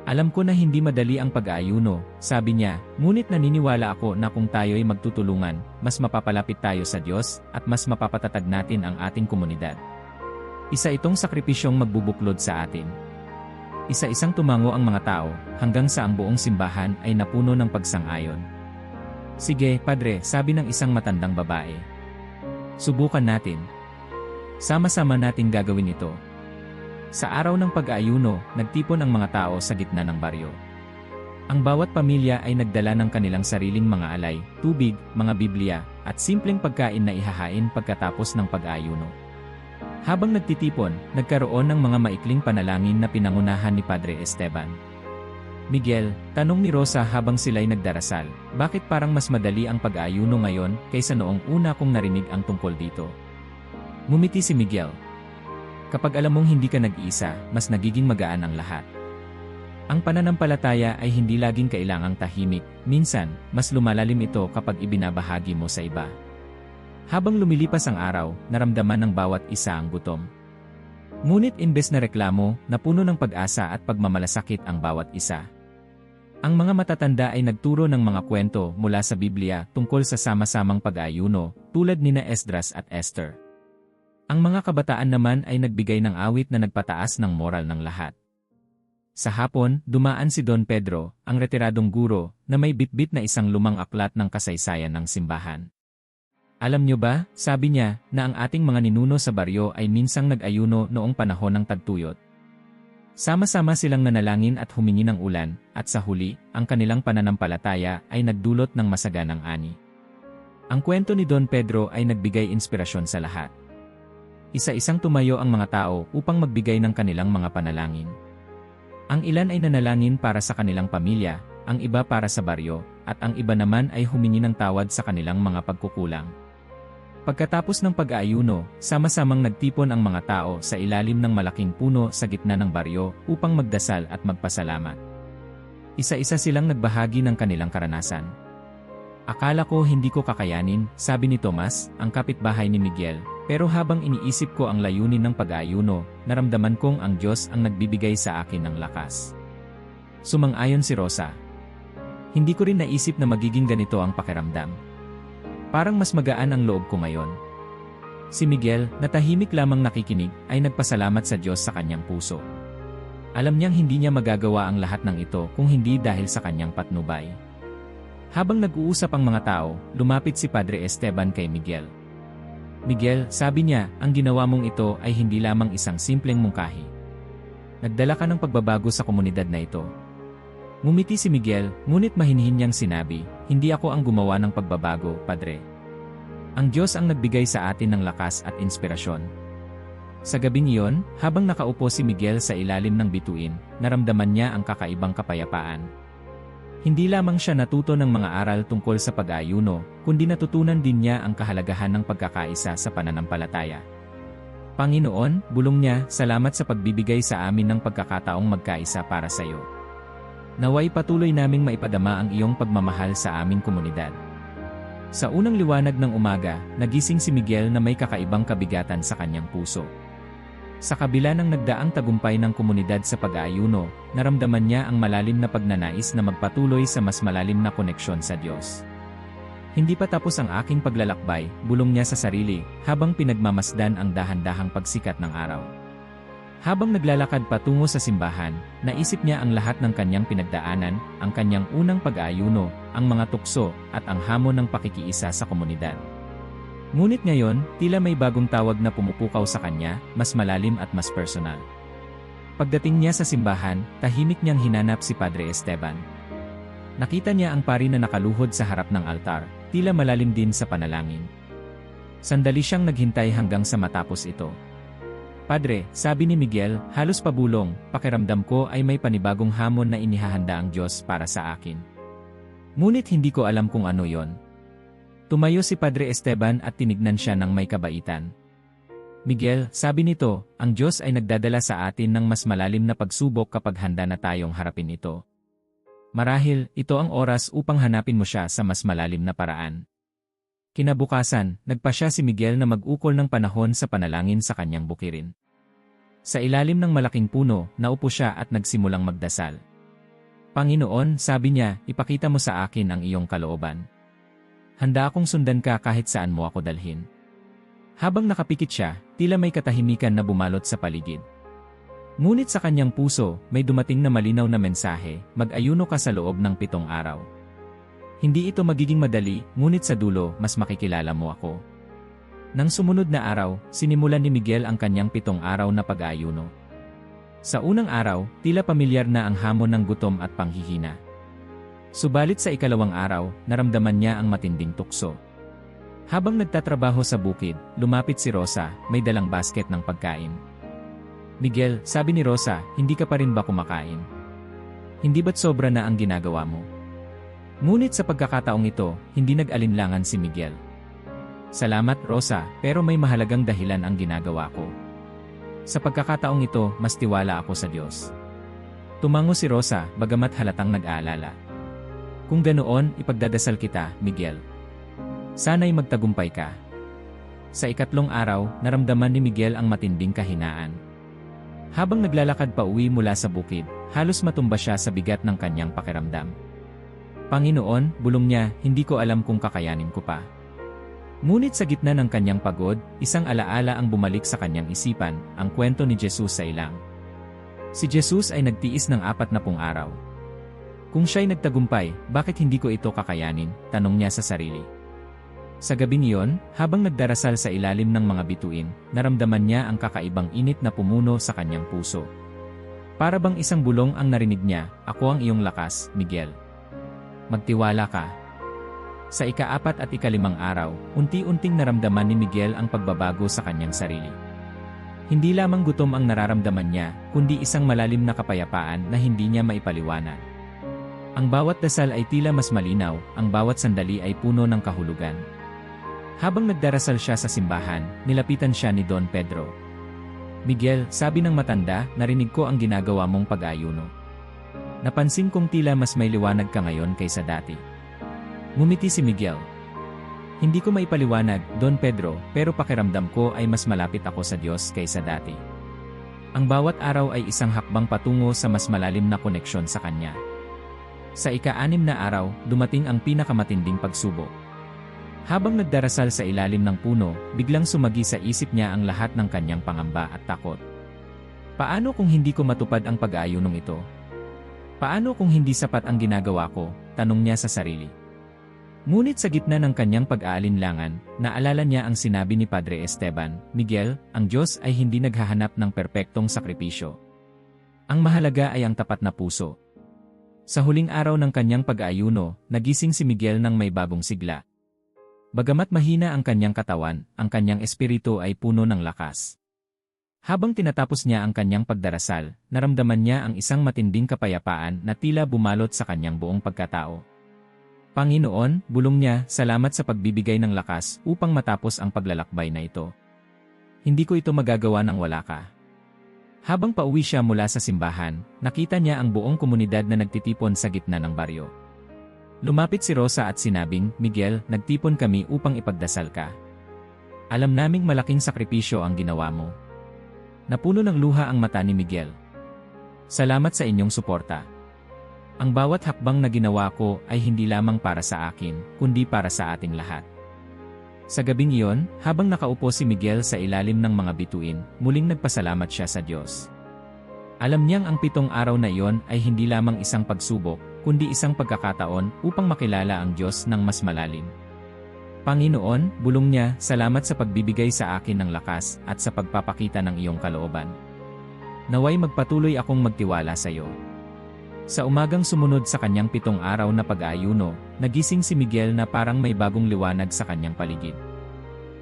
Alam ko na hindi madali ang pag-aayuno, sabi niya, ngunit naniniwala ako na kung tayo'y magtutulungan, mas mapapalapit tayo sa Diyos, at mas mapapatatag natin ang ating komunidad. Isa itong sakripisyong magbubuklod sa atin. Isa-isang tumango ang mga tao, hanggang sa ang buong simbahan ay napuno ng pagsang-ayon. Sige, Padre, sabi ng isang matandang babae. Subukan natin. Sama-sama nating gagawin ito. Sa araw ng pag-aayuno, nagtipon ang mga tao sa gitna ng baryo. Ang bawat pamilya ay nagdala ng kanilang sariling mga alay, tubig, mga Biblia, at simpleng pagkain na ihahain pagkatapos ng pag-aayuno. Habang nagtitipon, nagkaroon ng mga maikling panalangin na pinangunahan ni Padre Esteban. Miguel, tanong ni Rosa habang sila'y nagdarasal, bakit parang mas madali ang pag-aayuno ngayon kaysa noong una kong narinig ang tungkol dito? Ngumiti si Miguel. Kapag alam mong hindi ka nag-iisa, mas nagiging magaan ang lahat. Ang pananampalataya ay hindi laging kailangang tahimik, minsan, mas lumalalim ito kapag ibinabahagi mo sa iba. Habang lumilipas ang araw, naramdaman ng bawat isa ang gutom. Ngunit imbes na reklamo, napuno ng pag-asa at pagmamalasakit ang bawat isa. Ang mga matatanda ay nagturo ng mga kwento mula sa Biblia tungkol sa sama-samang pag-aayuno, tulad nina Esdras at Esther. Ang mga kabataan naman ay nagbigay ng awit na nagpataas ng moral ng lahat. Sa hapon, dumaan si Don Pedro, ang retiradong guro, na may bitbit na isang lumang aklat ng kasaysayan ng simbahan. Alam nyo ba, sabi niya, na ang ating mga ninuno sa baryo ay minsang nag-ayuno noong panahon ng tagtuyot. Sama-sama silang nanalangin at humingi ng ulan, at sa huli, ang kanilang pananampalataya ay nagdulot ng masaganang ani. Ang kwento ni Don Pedro ay nagbigay inspirasyon sa lahat. Isa-isang tumayo ang mga tao upang magbigay ng kanilang mga panalangin. Ang ilan ay nanalangin para sa kanilang pamilya, ang iba para sa baryo, at ang iba naman ay humingi ng tawad sa kanilang mga pagkukulang. Pagkatapos ng pag-aayuno, sama-samang nagtipon ang mga tao sa ilalim ng malaking puno sa gitna ng baryo upang magdasal at magpasalamat. Isa-isa silang nagbahagi ng kanilang karanasan. Akala ko hindi ko kakayanin, sabi ni Tomas, ang kapitbahay ni Miguel, pero habang iniisip ko ang layunin ng pag-aayuno, naramdaman kong ang Diyos ang nagbibigay sa akin ng lakas. Sumang-ayon si Rosa. Hindi ko rin naisip na magiging ganito ang pakiramdam. Parang mas magaan ang loob ko ngayon. Si Miguel, na tahimik lamang nakikinig, ay nagpasalamat sa Diyos sa kanyang puso. Alam niyang hindi niya magagawa ang lahat ng ito kung hindi dahil sa kanyang patnubay. Habang nag-uusap ang mga tao, lumapit si Padre Esteban kay Miguel. Miguel, sabi niya, ang ginawa mong ito ay hindi lamang isang simpleng mungkahi. Nagdala ka ng pagbabago sa komunidad na ito. Ngumiti si Miguel, ngunit mahinhin niyang sinabi, hindi ako ang gumawa ng pagbabago, Padre. Ang Diyos ang nagbigay sa atin ng lakas at inspirasyon. Sa gabing iyon, habang nakaupo si Miguel sa ilalim ng bituin, naramdaman niya ang kakaibang kapayapaan. Hindi lamang siya natuto ng mga aral tungkol sa pag-aayuno, kundi natutunan din niya ang kahalagahan ng pagkakaisa sa pananampalataya. Panginoon, bulong niya, salamat sa pagbibigay sa amin ng pagkakataong magkaisa para sa iyo. Naway patuloy naming maipadama ang iyong pagmamahal sa aming komunidad. Sa unang liwanag ng umaga, nagising si Miguel na may kakaibang kabigatan sa kanyang puso. Sa kabila ng nagdaang tagumpay ng komunidad sa pag-aayuno, naramdaman niya ang malalim na pagnanais na magpatuloy sa mas malalim na koneksyon sa Diyos. Hindi pa tapos ang aking paglalakbay, bulong niya sa sarili, habang pinagmamasdan ang dahan-dahang pagsikat ng araw. Habang naglalakad patungo sa simbahan, naisip niya ang lahat ng kanyang pinagdaanan, ang kanyang unang pag-aayuno, ang mga tukso, at ang hamon ng pakikiisa sa komunidad. Ngunit ngayon, tila may bagong tawag na pumupukaw sa kanya, mas malalim at mas personal. Pagdating niya sa simbahan, tahimik niyang hinanap si Padre Esteban. Nakita niya ang pari na nakaluhod sa harap ng altar, tila malalim din sa panalangin. Sandali siyang naghintay hanggang sa matapos ito. Padre, sabi ni Miguel, halos pabulong, pakiramdam ko ay may panibagong hamon na inihahanda ang Diyos para sa akin. Ngunit hindi ko alam kung ano yon. Tumayo si Padre Esteban at tinignan siya ng may kabaitan. Miguel, sabi nito, ang Diyos ay nagdadala sa atin ng mas malalim na pagsubok kapag handa na tayong harapin ito. Marahil, ito ang oras upang hanapin mo siya sa mas malalim na paraan. Kinabukasan, nagpa siya si Miguel na mag-ukol ng panahon sa panalangin sa kanyang bukirin. Sa ilalim ng malaking puno, naupo siya at nagsimulang magdasal. Panginoon, sabi niya, ipakita mo sa akin ang iyong kalooban. Handa akong sundan ka kahit saan mo ako dalhin. Habang nakapikit siya, tila may katahimikan na bumalot sa paligid. Ngunit sa kanyang puso, may dumating na malinaw na mensahe, mag-ayuno ka sa loob ng 7 araw. Hindi ito magiging madali, ngunit sa dulo, mas makikilala mo ako. Nang sumunod na araw, sinimulan ni Miguel ang kanyang 7 araw na pag-aayuno. Sa unang araw, tila pamilyar na ang hamon ng gutom at panghihina. Subalit sa ikalawang araw, naramdaman niya ang matinding tukso. Habang nagtatrabaho sa bukid, lumapit si Rosa, may dalang basket ng pagkain. Miguel, sabi ni Rosa, hindi ka pa rin ba kumakain? Hindi ba't sobra na ang ginagawa mo? Ngunit sa pagkakataong ito, hindi nag-alinlangan si Miguel. Salamat, Rosa, pero may mahalagang dahilan ang ginagawa ko. Sa pagkakataong ito, mas tiwala ako sa Diyos. Tumango si Rosa, bagamat halatang nag-aalala. Kung ganoon, ipagdadasal kita, Miguel. Sana'y magtagumpay ka. Sa ikatlong araw, naramdaman ni Miguel ang matinding kahinaan. Habang naglalakad pa uwi mula sa bukid, halos matumba siya sa bigat ng kanyang pakiramdam. Panginoon, bulong niya, hindi ko alam kung kakayanin ko pa. Ngunit sa gitna ng kanyang pagod, isang alaala ang bumalik sa kanyang isipan, ang kwento ni Jesus sa ilang. Si Jesus ay nagtiis ng 40 araw. Kung siya'y nagtagumpay, bakit hindi ko ito kakayanin? Tanong niya sa sarili. Sa gabing iyon, habang nagdarasal sa ilalim ng mga bituin, naramdaman niya ang kakaibang init na pumuno sa kanyang puso. Para bang isang bulong ang narinig niya, "Ako ang iyong lakas, Miguel. Magtiwala ka." Sa ika-4 at ika-5 araw, unti-unting naramdaman ni Miguel ang pagbabago sa kanyang sarili. Hindi lamang gutom ang nararamdaman niya, kundi isang malalim na kapayapaan na hindi niya maipaliwanag. Ang bawat dasal ay tila mas malinaw, ang bawat sandali ay puno ng kahulugan. Habang nagdarasal siya sa simbahan, nilapitan siya ni Don Pedro. "Miguel," sabi ng matanda, "narinig ko ang ginagawa mong pag-aayuno. Napansin kong tila mas may liwanag ka ngayon kaysa dati." Ngumiti si Miguel. "Hindi ko maipaliwanag, Don Pedro, pero pakiramdam ko ay mas malapit ako sa Diyos kaysa dati. Ang bawat araw ay isang hakbang patungo sa mas malalim na koneksyon sa Kanya." Sa ika-6 na araw, dumating ang pinakamatinding pagsubok. Habang nagdarasal sa ilalim ng puno, biglang sumagi sa isip niya ang lahat ng kanyang pangamba at takot. "Paano kung hindi ko matupad ang pag-aayunong ito? Paano kung hindi sapat ang ginagawa ko?" tanong niya sa sarili. Ngunit sa gitna ng kanyang pag-aalinlangan, naalala niya ang sinabi ni Padre Esteban, "Miguel, ang Diyos ay hindi naghahanap ng perpektong sakripisyo. Ang mahalaga ay ang tapat na puso." Sa huling araw ng kanyang pag-aayuno, nagising si Miguel ng may bagong sigla. Bagamat mahina ang kanyang katawan, ang kanyang espiritu ay puno ng lakas. Habang tinatapos niya ang kanyang pagdarasal, naramdaman niya ang isang matinding kapayapaan na tila bumalot sa kanyang buong pagkatao. "Panginoon," bulong niya, "salamat sa pagbibigay ng lakas upang matapos ang paglalakbay na ito. Hindi ko ito magagawa nang wala ka." Habang pauwi siya mula sa simbahan, nakita niya ang buong komunidad na nagtitipon sa gitna ng baryo. Lumapit si Rosa at sinabing, "Miguel, nagtipon kami upang ipagdasal ka. Alam naming malaking sakripisyo ang ginawa mo." Napuno ng luha ang mata ni Miguel. "Salamat sa inyong suporta. Ang bawat hakbang na ginawa ko ay hindi lamang para sa akin, kundi para sa ating lahat." Sa gabing iyon, habang nakaupo si Miguel sa ilalim ng mga bituin, muling nagpasalamat siya sa Diyos. Alam niyang ang 7 araw na iyon ay hindi lamang isang pagsubok, kundi isang pagkakataon upang makilala ang Diyos ng mas malalim. "Panginoon," bulong niya, "salamat sa pagbibigay sa akin ng lakas at sa pagpapakita ng iyong kalooban. Naway magpatuloy akong magtiwala sa iyo." Sa umagang sumunod sa kanyang 7 araw na pag-aayuno, nagising si Miguel na parang may bagong liwanag sa kanyang paligid.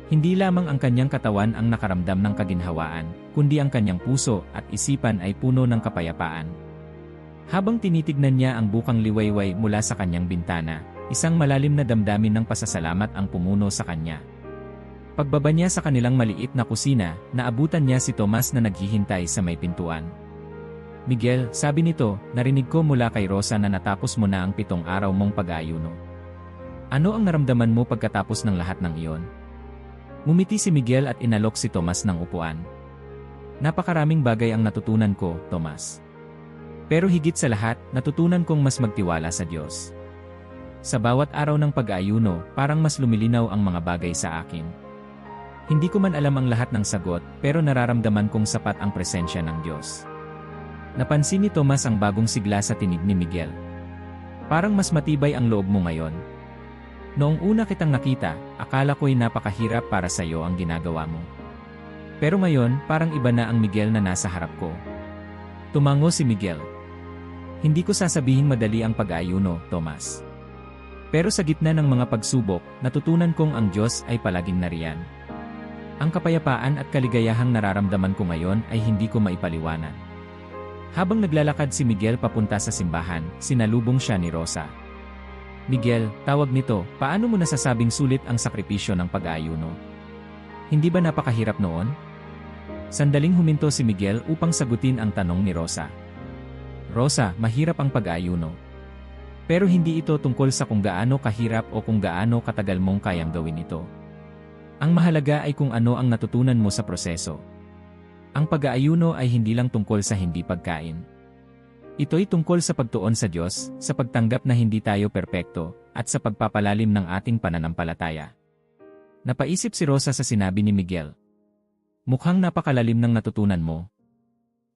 Hindi lamang ang kanyang katawan ang nakaramdam ng kaginhawaan, kundi ang kanyang puso at isipan ay puno ng kapayapaan. Habang tinitignan niya ang bukang liwayway mula sa kanyang bintana, isang malalim na damdamin ng pasasalamat ang pumuno sa kanya. Pagbaba niya sa kanilang maliit na kusina, naabutan niya si Tomas na naghihintay sa may pintuan. "Miguel," sabi nito, "narinig ko mula kay Rosa na natapos mo na ang 7 araw mong pag-aayuno. Ano ang naramdaman mo pagkatapos ng lahat ng iyon?" Ngumiti si Miguel at inalok si Tomas ng upuan. "Napakaraming bagay ang natutunan ko, Tomas. Pero higit sa lahat, natutunan kong mas magtiwala sa Diyos. Sa bawat araw ng pag-aayuno, parang mas lumilinaw ang mga bagay sa akin. Hindi ko man alam ang lahat ng sagot, pero nararamdaman kong sapat ang presensya ng Diyos." Napansin ni Tomas ang bagong sigla sa tinig ni Miguel. "Parang mas matibay ang loob mo ngayon. Noong una kitang nakita, akala ko'y napakahirap para sa iyo ang ginagawa mo. Pero ngayon, parang iba na ang Miguel na nasa harap ko." Tumango si Miguel. "Hindi ko sasabihin madali ang pag-aayuno, Tomas. Pero sa gitna ng mga pagsubok, natutunan kong ang Diyos ay palaging nariyan. Ang kapayapaan at kaligayahang nararamdaman ko ngayon ay hindi ko maipaliwanag." Habang naglalakad si Miguel papunta sa simbahan, sinalubong siya ni Rosa. "Miguel," tawag nito, "paano mo nasasabing sulit ang sakripisyo ng pag-aayuno? Hindi ba napakahirap noon?" Sandaling huminto si Miguel upang sagutin ang tanong ni Rosa. "Rosa, mahirap ang pag-aayuno. Pero hindi ito tungkol sa kung gaano kahirap o kung gaano katagal mong kayang gawin ito. Ang mahalaga ay kung ano ang natutunan mo sa proseso. Ang pag-aayuno ay hindi lang tungkol sa hindi pagkain. Ito'y tungkol sa pagtuon sa Diyos, sa pagtanggap na hindi tayo perpekto, at sa pagpapalalim ng ating pananampalataya." Napaisip si Rosa sa sinabi ni Miguel. "Mukhang napakalalim ng natutunan mo."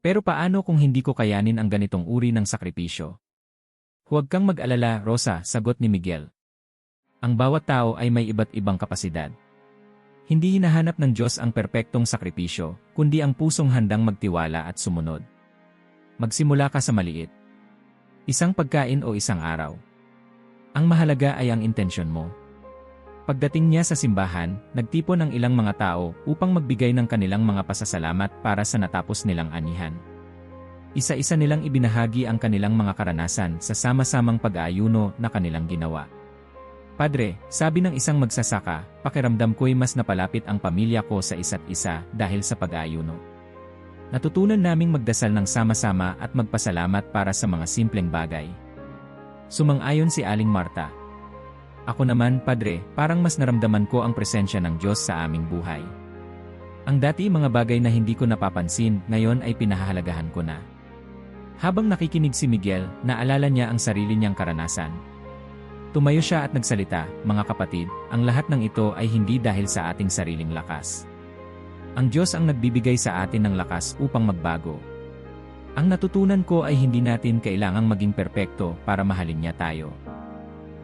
Pero paano kung hindi ko kayanin ang ganitong uri ng sakripisyo? Huwag kang mag-alala, Rosa, sagot ni Miguel. Ang bawat tao ay may iba't ibang kapasidad. Hindi hinahanap ng Diyos ang perpektong sakripisyo, kundi ang pusong handang magtiwala at sumunod. Magsimula ka sa maliit. Isang pagkain o isang araw. Ang mahalaga ay ang intensyon mo. Pagdating niya sa simbahan, nagtipon ang ilang mga tao upang magbigay ng kanilang mga pasasalamat para sa natapos nilang anihan. Isa-isa nilang ibinahagi ang kanilang mga karanasan sa sama-samang pag-aayuno na kanilang ginawa. Padre, sabi ng isang magsasaka, pakiramdam ko'y mas napalapit ang pamilya ko sa isa't isa dahil sa pag-aayuno. Natutunan naming magdasal ng sama-sama at magpasalamat para sa mga simpleng bagay. Sumang-ayon si Aling Marta. Ako naman, Padre, parang mas naramdaman ko ang presensya ng Diyos sa aming buhay. Ang dati mga bagay na hindi ko napapansin, ngayon ay pinahahalagahan ko na. Habang nakikinig si Miguel, naalala niya ang sarili niyang karanasan. Tumayo siya at nagsalita, mga kapatid, ang lahat ng ito ay hindi dahil sa ating sariling lakas. Ang Diyos ang nagbibigay sa atin ng lakas upang magbago. Ang natutunan ko ay hindi natin kailangang maging perpekto para mahalin niya tayo.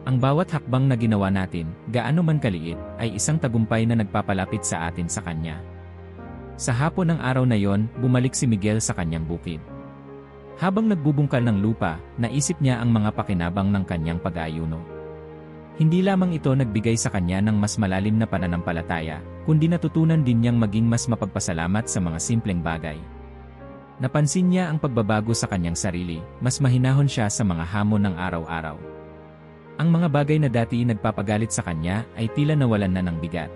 Ang bawat hakbang na ginawa natin, gaano man kaliit, ay isang tagumpay na nagpapalapit sa atin sa Kanya. Sa hapon ng araw na yon, bumalik si Miguel sa kanyang bukid. Habang nagbubungkal ng lupa, naisip niya ang mga pakinabang ng kanyang pag-aayuno. Hindi lamang ito nagbigay sa kanya ng mas malalim na pananampalataya, kundi natutunan din niyang maging mas mapagpasalamat sa mga simpleng bagay. Napansin niya ang pagbabago sa kanyang sarili, mas mahinahon siya sa mga hamon ng araw-araw. Ang mga bagay na dati nagpapagalit sa kanya ay tila nawalan na ng bigat.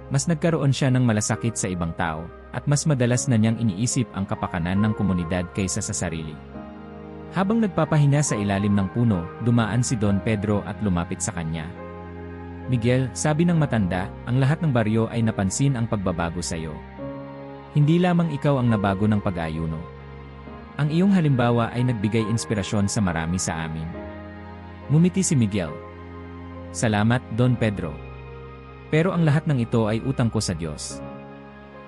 Mas nagkaroon siya ng malasakit sa ibang tao, at mas madalas na niyang iniisip ang kapakanan ng komunidad kaysa sa sarili. Habang nagpapahinga sa ilalim ng puno, dumaan si Don Pedro at lumapit sa kanya. Miguel, sabi ng matanda, ang lahat ng baryo ay napansin ang pagbabago sa iyo. Hindi lamang ikaw ang nabago ng pag-aayuno. Ang iyong halimbawa ay nagbigay inspirasyon sa marami sa amin. Ngumiti si Miguel. Salamat, Don Pedro. Pero ang lahat ng ito ay utang ko sa Diyos.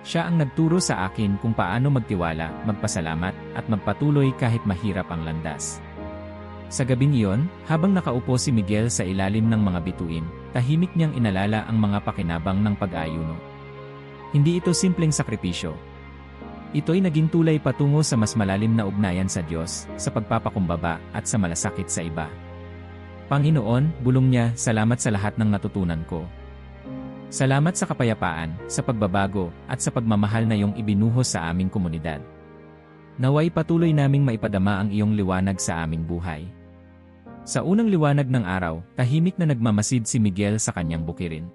Siya ang nagturo sa akin kung paano magtiwala, magpasalamat, at magpatuloy kahit mahirap ang landas. Sa gabing iyon, habang nakaupo si Miguel sa ilalim ng mga bituin, tahimik niyang inalala ang mga pakinabang ng pag-aayuno. Hindi ito simpleng sakripisyo. Ito'y naging tulay patungo sa mas malalim na ugnayan sa Diyos, sa pagpapakumbaba, at sa malasakit sa iba. Panginoon, bulong niya, salamat sa lahat ng natutunan ko. Salamat sa kapayapaan, sa pagbabago, at sa pagmamahal na iyong ibinuhos sa aming komunidad. Naway patuloy naming maipadama ang iyong liwanag sa aming buhay. Sa unang liwanag ng araw, tahimik na nagmamasid si Miguel sa kanyang bukirin.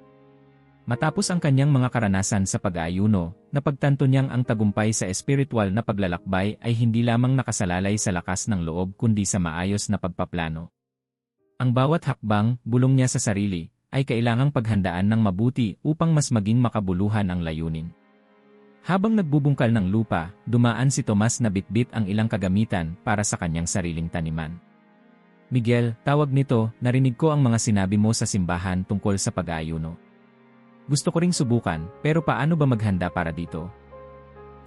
Matapos ang kanyang mga karanasan sa pag-aayuno, napagtanto niyang ang tagumpay sa espiritual na paglalakbay ay hindi lamang nakasalalay sa lakas ng loob kundi sa maayos na pagpaplano. Ang bawat hakbang, bulong niya sa sarili, ay kailangang paghandaan ng mabuti upang mas maging makabuluhan ang layunin. Habang nagbubungkal ng lupa, dumaan si Tomas na bitbit ang ilang kagamitan para sa kanyang sariling taniman. Miguel, tawag nito, narinig ko ang mga sinabi mo sa simbahan tungkol sa pag-aayuno. Gusto ko ring subukan, pero paano ba maghanda para dito?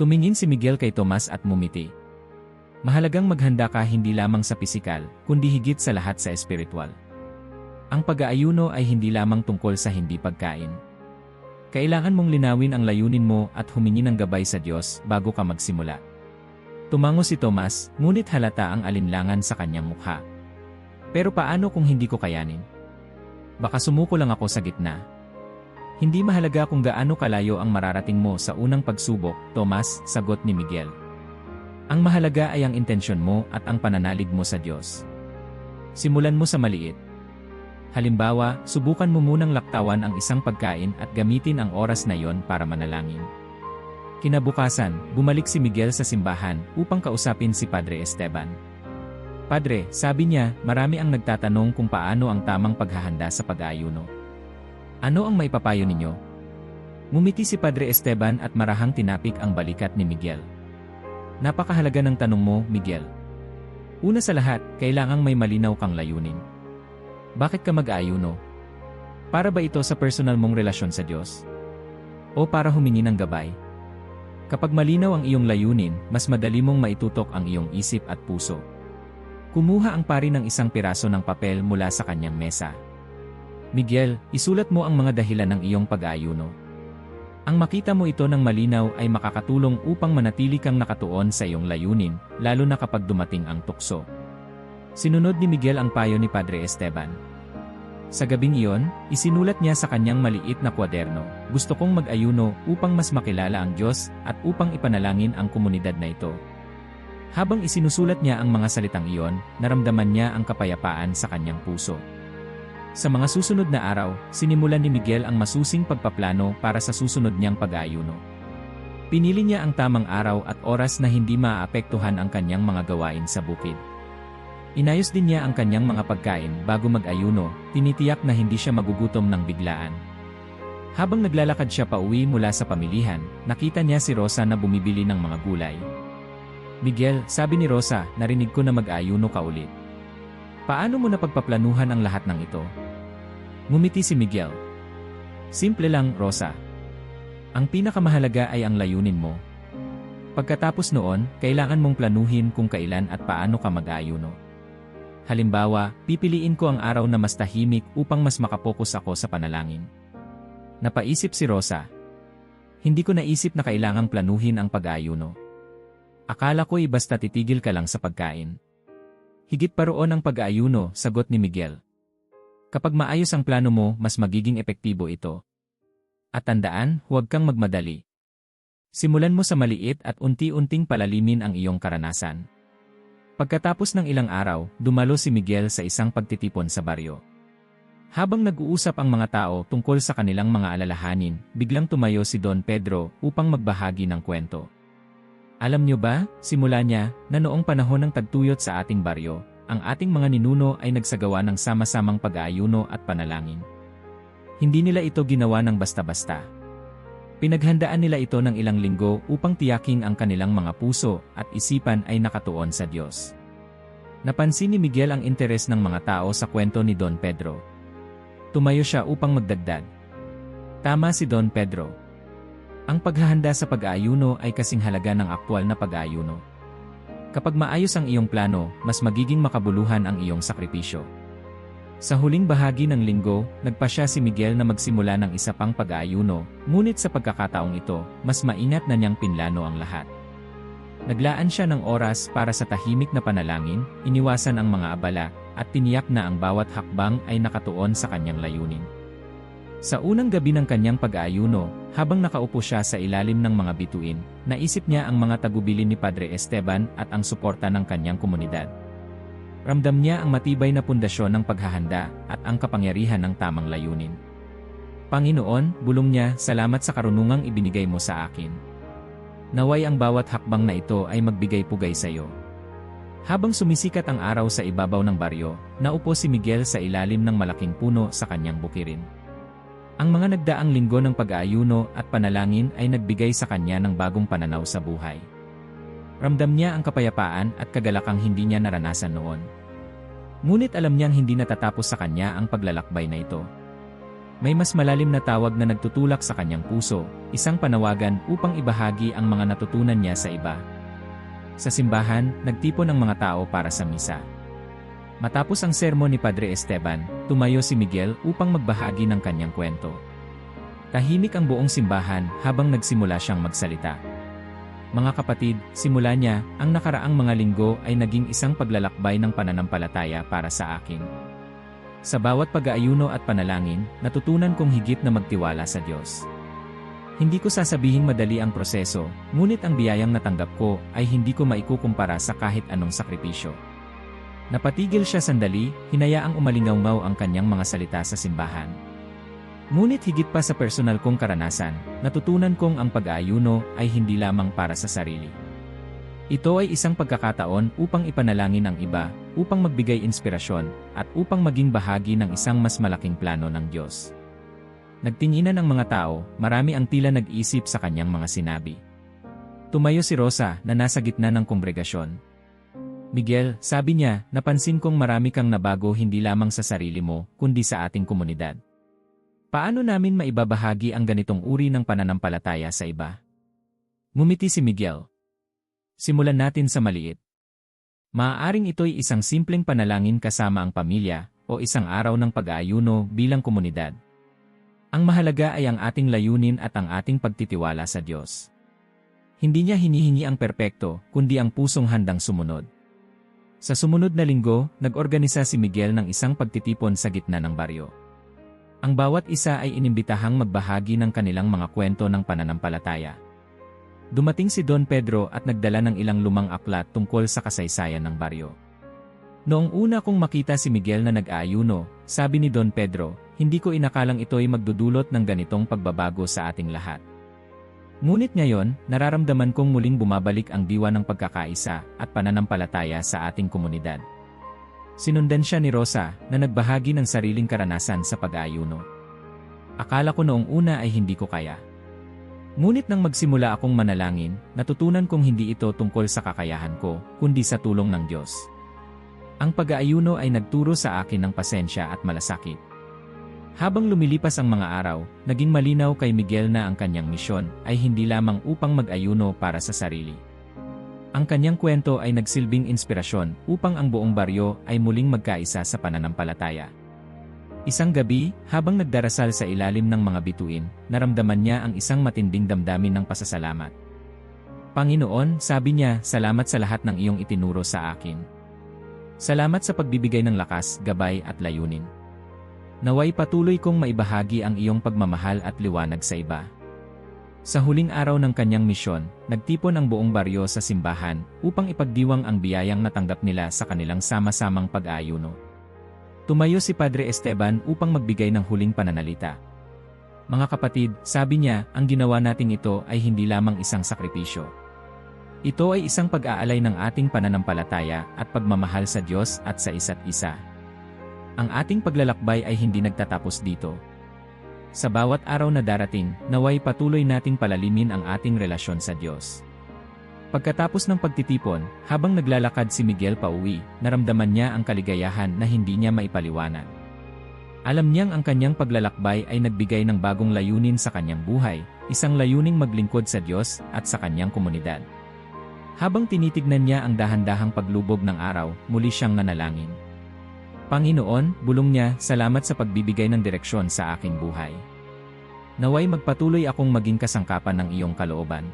Tumingin si Miguel kay Tomas at mumiti. Mahalagang maghanda ka hindi lamang sa pisikal, kundi higit sa lahat sa espiritual. Ang pag-aayuno ay hindi lamang tungkol sa hindi pagkain. Kailangan mong linawin ang layunin mo at humingi ng gabay sa Diyos bago ka magsimula. Tumango si Tomas, ngunit halata ang alinlangan sa kanyang mukha. Pero paano kung hindi ko kayanin? Baka sumuko lang ako sa gitna. Hindi mahalaga kung gaano kalayo ang mararating mo sa unang pagsubok, Tomas, sagot ni Miguel. Ang mahalaga ay ang intensyon mo at ang pananalig mo sa Diyos. Simulan mo sa maliit. Halimbawa, subukan mo munang laktawan ang isang pagkain at gamitin ang oras na iyon para manalangin. Kinabukasan, bumalik si Miguel sa simbahan upang kausapin si Padre Esteban. Padre, sabi niya, marami ang nagtatanong kung paano ang tamang paghahanda sa pag-aayuno. Ano ang maipapayo ninyo? Ngumiti si Padre Esteban at marahang tinapik ang balikat ni Miguel. Napakahalaga ng tanong mo, Miguel. Una sa lahat, kailangang may malinaw kang layunin. Bakit ka mag-aayuno? Para ba ito sa personal mong relasyon sa Diyos? O para humingi ng gabay? Kapag malinaw ang iyong layunin, mas madali mong maitutok ang iyong isip at puso. Kumuha ang pari ng isang piraso ng papel mula sa kanyang mesa. Miguel, isulat mo ang mga dahilan ng iyong pag-aayuno. Ang makita mo ito ng malinaw ay makakatulong upang manatili kang nakatuon sa iyong layunin, lalo na kapag dumating ang tukso. Sinunod ni Miguel ang payo ni Padre Esteban. Sa gabing iyon, isinulat niya sa kanyang maliit na kwaderno, "Gusto kong mag-ayuno upang mas makilala ang Diyos at upang ipanalangin ang komunidad na ito." Habang isinusulat niya ang mga salitang iyon, naramdaman niya ang kapayapaan sa kanyang puso. Sa mga susunod na araw, sinimulan ni Miguel ang masusing pagpaplano para sa susunod niyang pag-aayuno. Pinili niya ang tamang araw at oras na hindi maaapektuhan ang kanyang mga gawain sa bukid. Inayos din niya ang kanyang mga pagkain bago mag-ayuno, tinitiyak na hindi siya magugutom ng biglaan. Habang naglalakad siya pauwi mula sa pamilihan, nakita niya si Rosa na bumibili ng mga gulay. "Miguel," sabi ni Rosa, "narinig ko na mag-ayuno ka ulit. Paano mo napagpaplanuhan ang lahat ng ito?" Ngumiti si Miguel. "Simple lang, Rosa. Ang pinakamahalaga ay ang layunin mo. Pagkatapos noon, kailangan mong planuhin kung kailan at paano ka mag-ayuno. Halimbawa, pipiliin ko ang araw na mas tahimik upang mas makapokus ako sa panalangin." Napaisip si Rosa. "Hindi ko naisip na kailangang planuhin ang pag-aayuno. Akala ko'y basta titigil ka lang sa pagkain." "Higit pa roon ang pag-aayuno," sagot ni Miguel. "Kapag maayos ang plano mo, mas magiging epektibo ito. At tandaan, huwag kang magmadali. Simulan mo sa maliit at unti-unting palalimin ang iyong karanasan." Pagkatapos ng ilang araw, dumalo si Miguel sa isang pagtitipon sa baryo. Habang nag-uusap ang mga tao tungkol sa kanilang mga alalahanin, biglang tumayo si Don Pedro upang magbahagi ng kwento. "Alam niyo ba, simula niya, na noong panahon ng tagtuyot sa ating baryo, ang ating mga ninuno ay nagsagawa ng sama-samang pag-aayuno at panalangin. Hindi nila ito ginawa ng basta-basta. Pinaghandaan nila ito ng ilang linggo upang tiyaking ang kanilang mga puso at isipan ay nakatuon sa Diyos." Napansin ni Miguel ang interes ng mga tao sa kwento ni Don Pedro. Tumayo siya upang magdagdag. "Tama si Don Pedro. Ang paghahanda sa pag-aayuno ay kasing halaga ng aktwal na pag-aayuno. Kapag maayos ang iyong plano, mas magiging makabuluhan ang iyong sakripisyo." Sa huling bahagi ng linggo, nagpasya si Miguel na magsimula ng isa pang pag-aayuno, ngunit sa pagkakataong ito, mas maingat na niyang pinlano ang lahat. Naglaan siya ng oras para sa tahimik na panalangin, iniwasan ang mga abala, at tiniyak na ang bawat hakbang ay nakatuon sa kanyang layunin. Sa unang gabi ng kanyang pag-aayuno, habang nakaupo siya sa ilalim ng mga bituin, naisip niya ang mga tagubilin ni Padre Esteban at ang suporta ng kanyang komunidad. Ramdam niya ang matibay na pundasyon ng paghahanda at ang kapangyarihan ng tamang layunin. "Panginoon," bulong niya, "salamat sa karunungang ibinigay mo sa akin. Naway ang bawat hakbang na ito ay magbigay-pugay sa iyo." Habang sumisikat ang araw sa ibabaw ng baryo, naupo si Miguel sa ilalim ng malaking puno sa kanyang bukirin. Ang mga nagdaang linggo ng pag-aayuno at panalangin ay nagbigay sa kanya ng bagong pananaw sa buhay. Ramdam niya ang kapayapaan at kagalakang hindi niya naranasan noon. Ngunit alam niyang hindi natatapos sa kanya ang paglalakbay na ito. May mas malalim na tawag na nagtutulak sa kanyang puso, isang panawagan upang ibahagi ang mga natutunan niya sa iba. Sa simbahan, nagtipon ang mga tao para sa misa. Matapos ang sermon ni Padre Esteban, tumayo si Miguel upang magbahagi ng kanyang kwento. Tahimik ang buong simbahan habang nagsimula siyang magsalita. "Mga kapatid, simula niya, ang nakaraang mga linggo ay naging isang paglalakbay ng pananampalataya para sa akin. Sa bawat pag-aayuno at panalangin, natutunan kong higit na magtiwala sa Diyos. Hindi ko sasabihing madali ang proseso, ngunit ang biyayang natanggap ko ay hindi ko maikukumpara sa kahit anong sakripisyo." Napatigil siya sandali, hinayaang umalingaw-ngaw ang kanyang mga salita sa simbahan. "Ngunit higit pa sa personal kong karanasan, natutunan kong ang pag-aayuno ay hindi lamang para sa sarili. Ito ay isang pagkakataon upang ipanalangin ang iba, upang magbigay inspirasyon, at upang maging bahagi ng isang mas malaking plano ng Diyos." Nagtinginan ang mga tao, marami ang tila nag-isip sa kanyang mga sinabi. Tumayo si Rosa na nasa gitna ng kongregasyon. "Miguel," sabi niya, "napansin kong marami kang nabago hindi lamang sa sarili mo, kundi sa ating komunidad. Paano namin maibabahagi ang ganitong uri ng pananampalataya sa iba?" Ngumiti si Miguel. Simulan natin sa maliit. Maaaring ito'y isang simpleng panalangin kasama ang pamilya o isang araw ng pag-aayuno bilang komunidad. Ang mahalaga ay ang ating layunin at ang ating pagtitiwala sa Diyos. Hindi niya hinihingi ang perpekto, kundi ang pusong handang sumunod. Sa sumunod na linggo, nag-organisa si Miguel ng isang pagtitipon sa gitna ng baryo. Ang bawat isa ay inimbitahang magbahagi ng kanilang mga kwento ng pananampalataya. Dumating si Don Pedro at nagdala ng ilang lumang aklat tungkol sa kasaysayan ng baryo. Noong una kong makita si Miguel na nag-aayuno, sabi ni Don Pedro, hindi ko inakalang ito'y magdudulot ng ganitong pagbabago sa ating lahat. Ngunit ngayon, nararamdaman kong muling bumabalik ang diwa ng pagkakaisa at pananampalataya sa ating komunidad. Sinundan siya ni Rosa na nagbahagi ng sariling karanasan sa pag-aayuno. Akala ko noong una ay hindi ko kaya. Ngunit nang magsimula akong manalangin, natutunan kong hindi ito tungkol sa kakayahan ko, kundi sa tulong ng Diyos. Ang pag-aayuno ay nagturo sa akin ng pasensya at malasakit. Habang lumilipas ang mga araw, naging malinaw kay Miguel na ang kanyang misyon ay hindi lamang upang mag-ayuno para sa sarili. Ang kanyang kwento ay nagsilbing inspirasyon upang ang buong baryo ay muling magkaisa sa pananampalataya. Isang gabi, habang nagdarasal sa ilalim ng mga bituin, naramdaman niya ang isang matinding damdamin ng pasasalamat. Panginoon, sabi niya, salamat sa lahat ng iyong itinuro sa akin. Salamat sa pagbibigay ng lakas, gabay at layunin. Naway patuloy kong maibahagi ang iyong pagmamahal at liwanag sa iba. Sa huling araw ng kanyang misyon, nagtipon ang buong baryo sa simbahan upang ipagdiwang ang biyayang natanggap nila sa kanilang sama-samang pag-aayuno. Tumayo si Padre Esteban upang magbigay ng huling pananalita. Mga kapatid, sabi niya, ang ginawa nating ito ay hindi lamang isang sakripisyo. Ito ay isang pag-aalay ng ating pananampalataya at pagmamahal sa Diyos at sa isa't isa. Ang ating paglalakbay ay hindi nagtatapos dito. Sa bawat araw na darating, naway patuloy nating palalimin ang ating relasyon sa Diyos. Pagkatapos ng pagtitipon, habang naglalakad si Miguel pauwi, naramdaman niya ang kaligayahan na hindi niya maipaliwanag. Alam niyang ang kanyang paglalakbay ay nagbigay ng bagong layunin sa kanyang buhay, isang layuning maglingkod sa Diyos at sa kanyang komunidad. Habang tinitignan niya ang dahan-dahang paglubog ng araw, muli siyang nanalangin. Panginoon, bulong niya, salamat sa pagbibigay ng direksyon sa aking buhay. Naway magpatuloy akong maging kasangkapan ng iyong kalooban.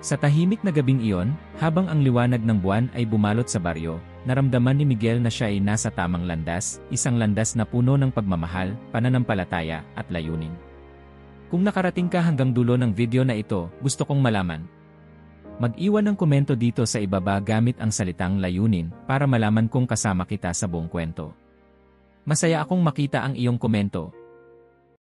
Sa tahimik na gabing iyon, habang ang liwanag ng buwan ay bumalot sa baryo, naramdaman ni Miguel na siya ay nasa tamang landas, isang landas na puno ng pagmamahal, pananampalataya, at layunin. Kung nakarating ka hanggang dulo ng video na ito, gusto kong malaman. Mag-iwan ng komento dito sa ibaba gamit ang salitang layunin para malaman kung kasama kita sa buong kwento. Masaya akong makita ang iyong komento.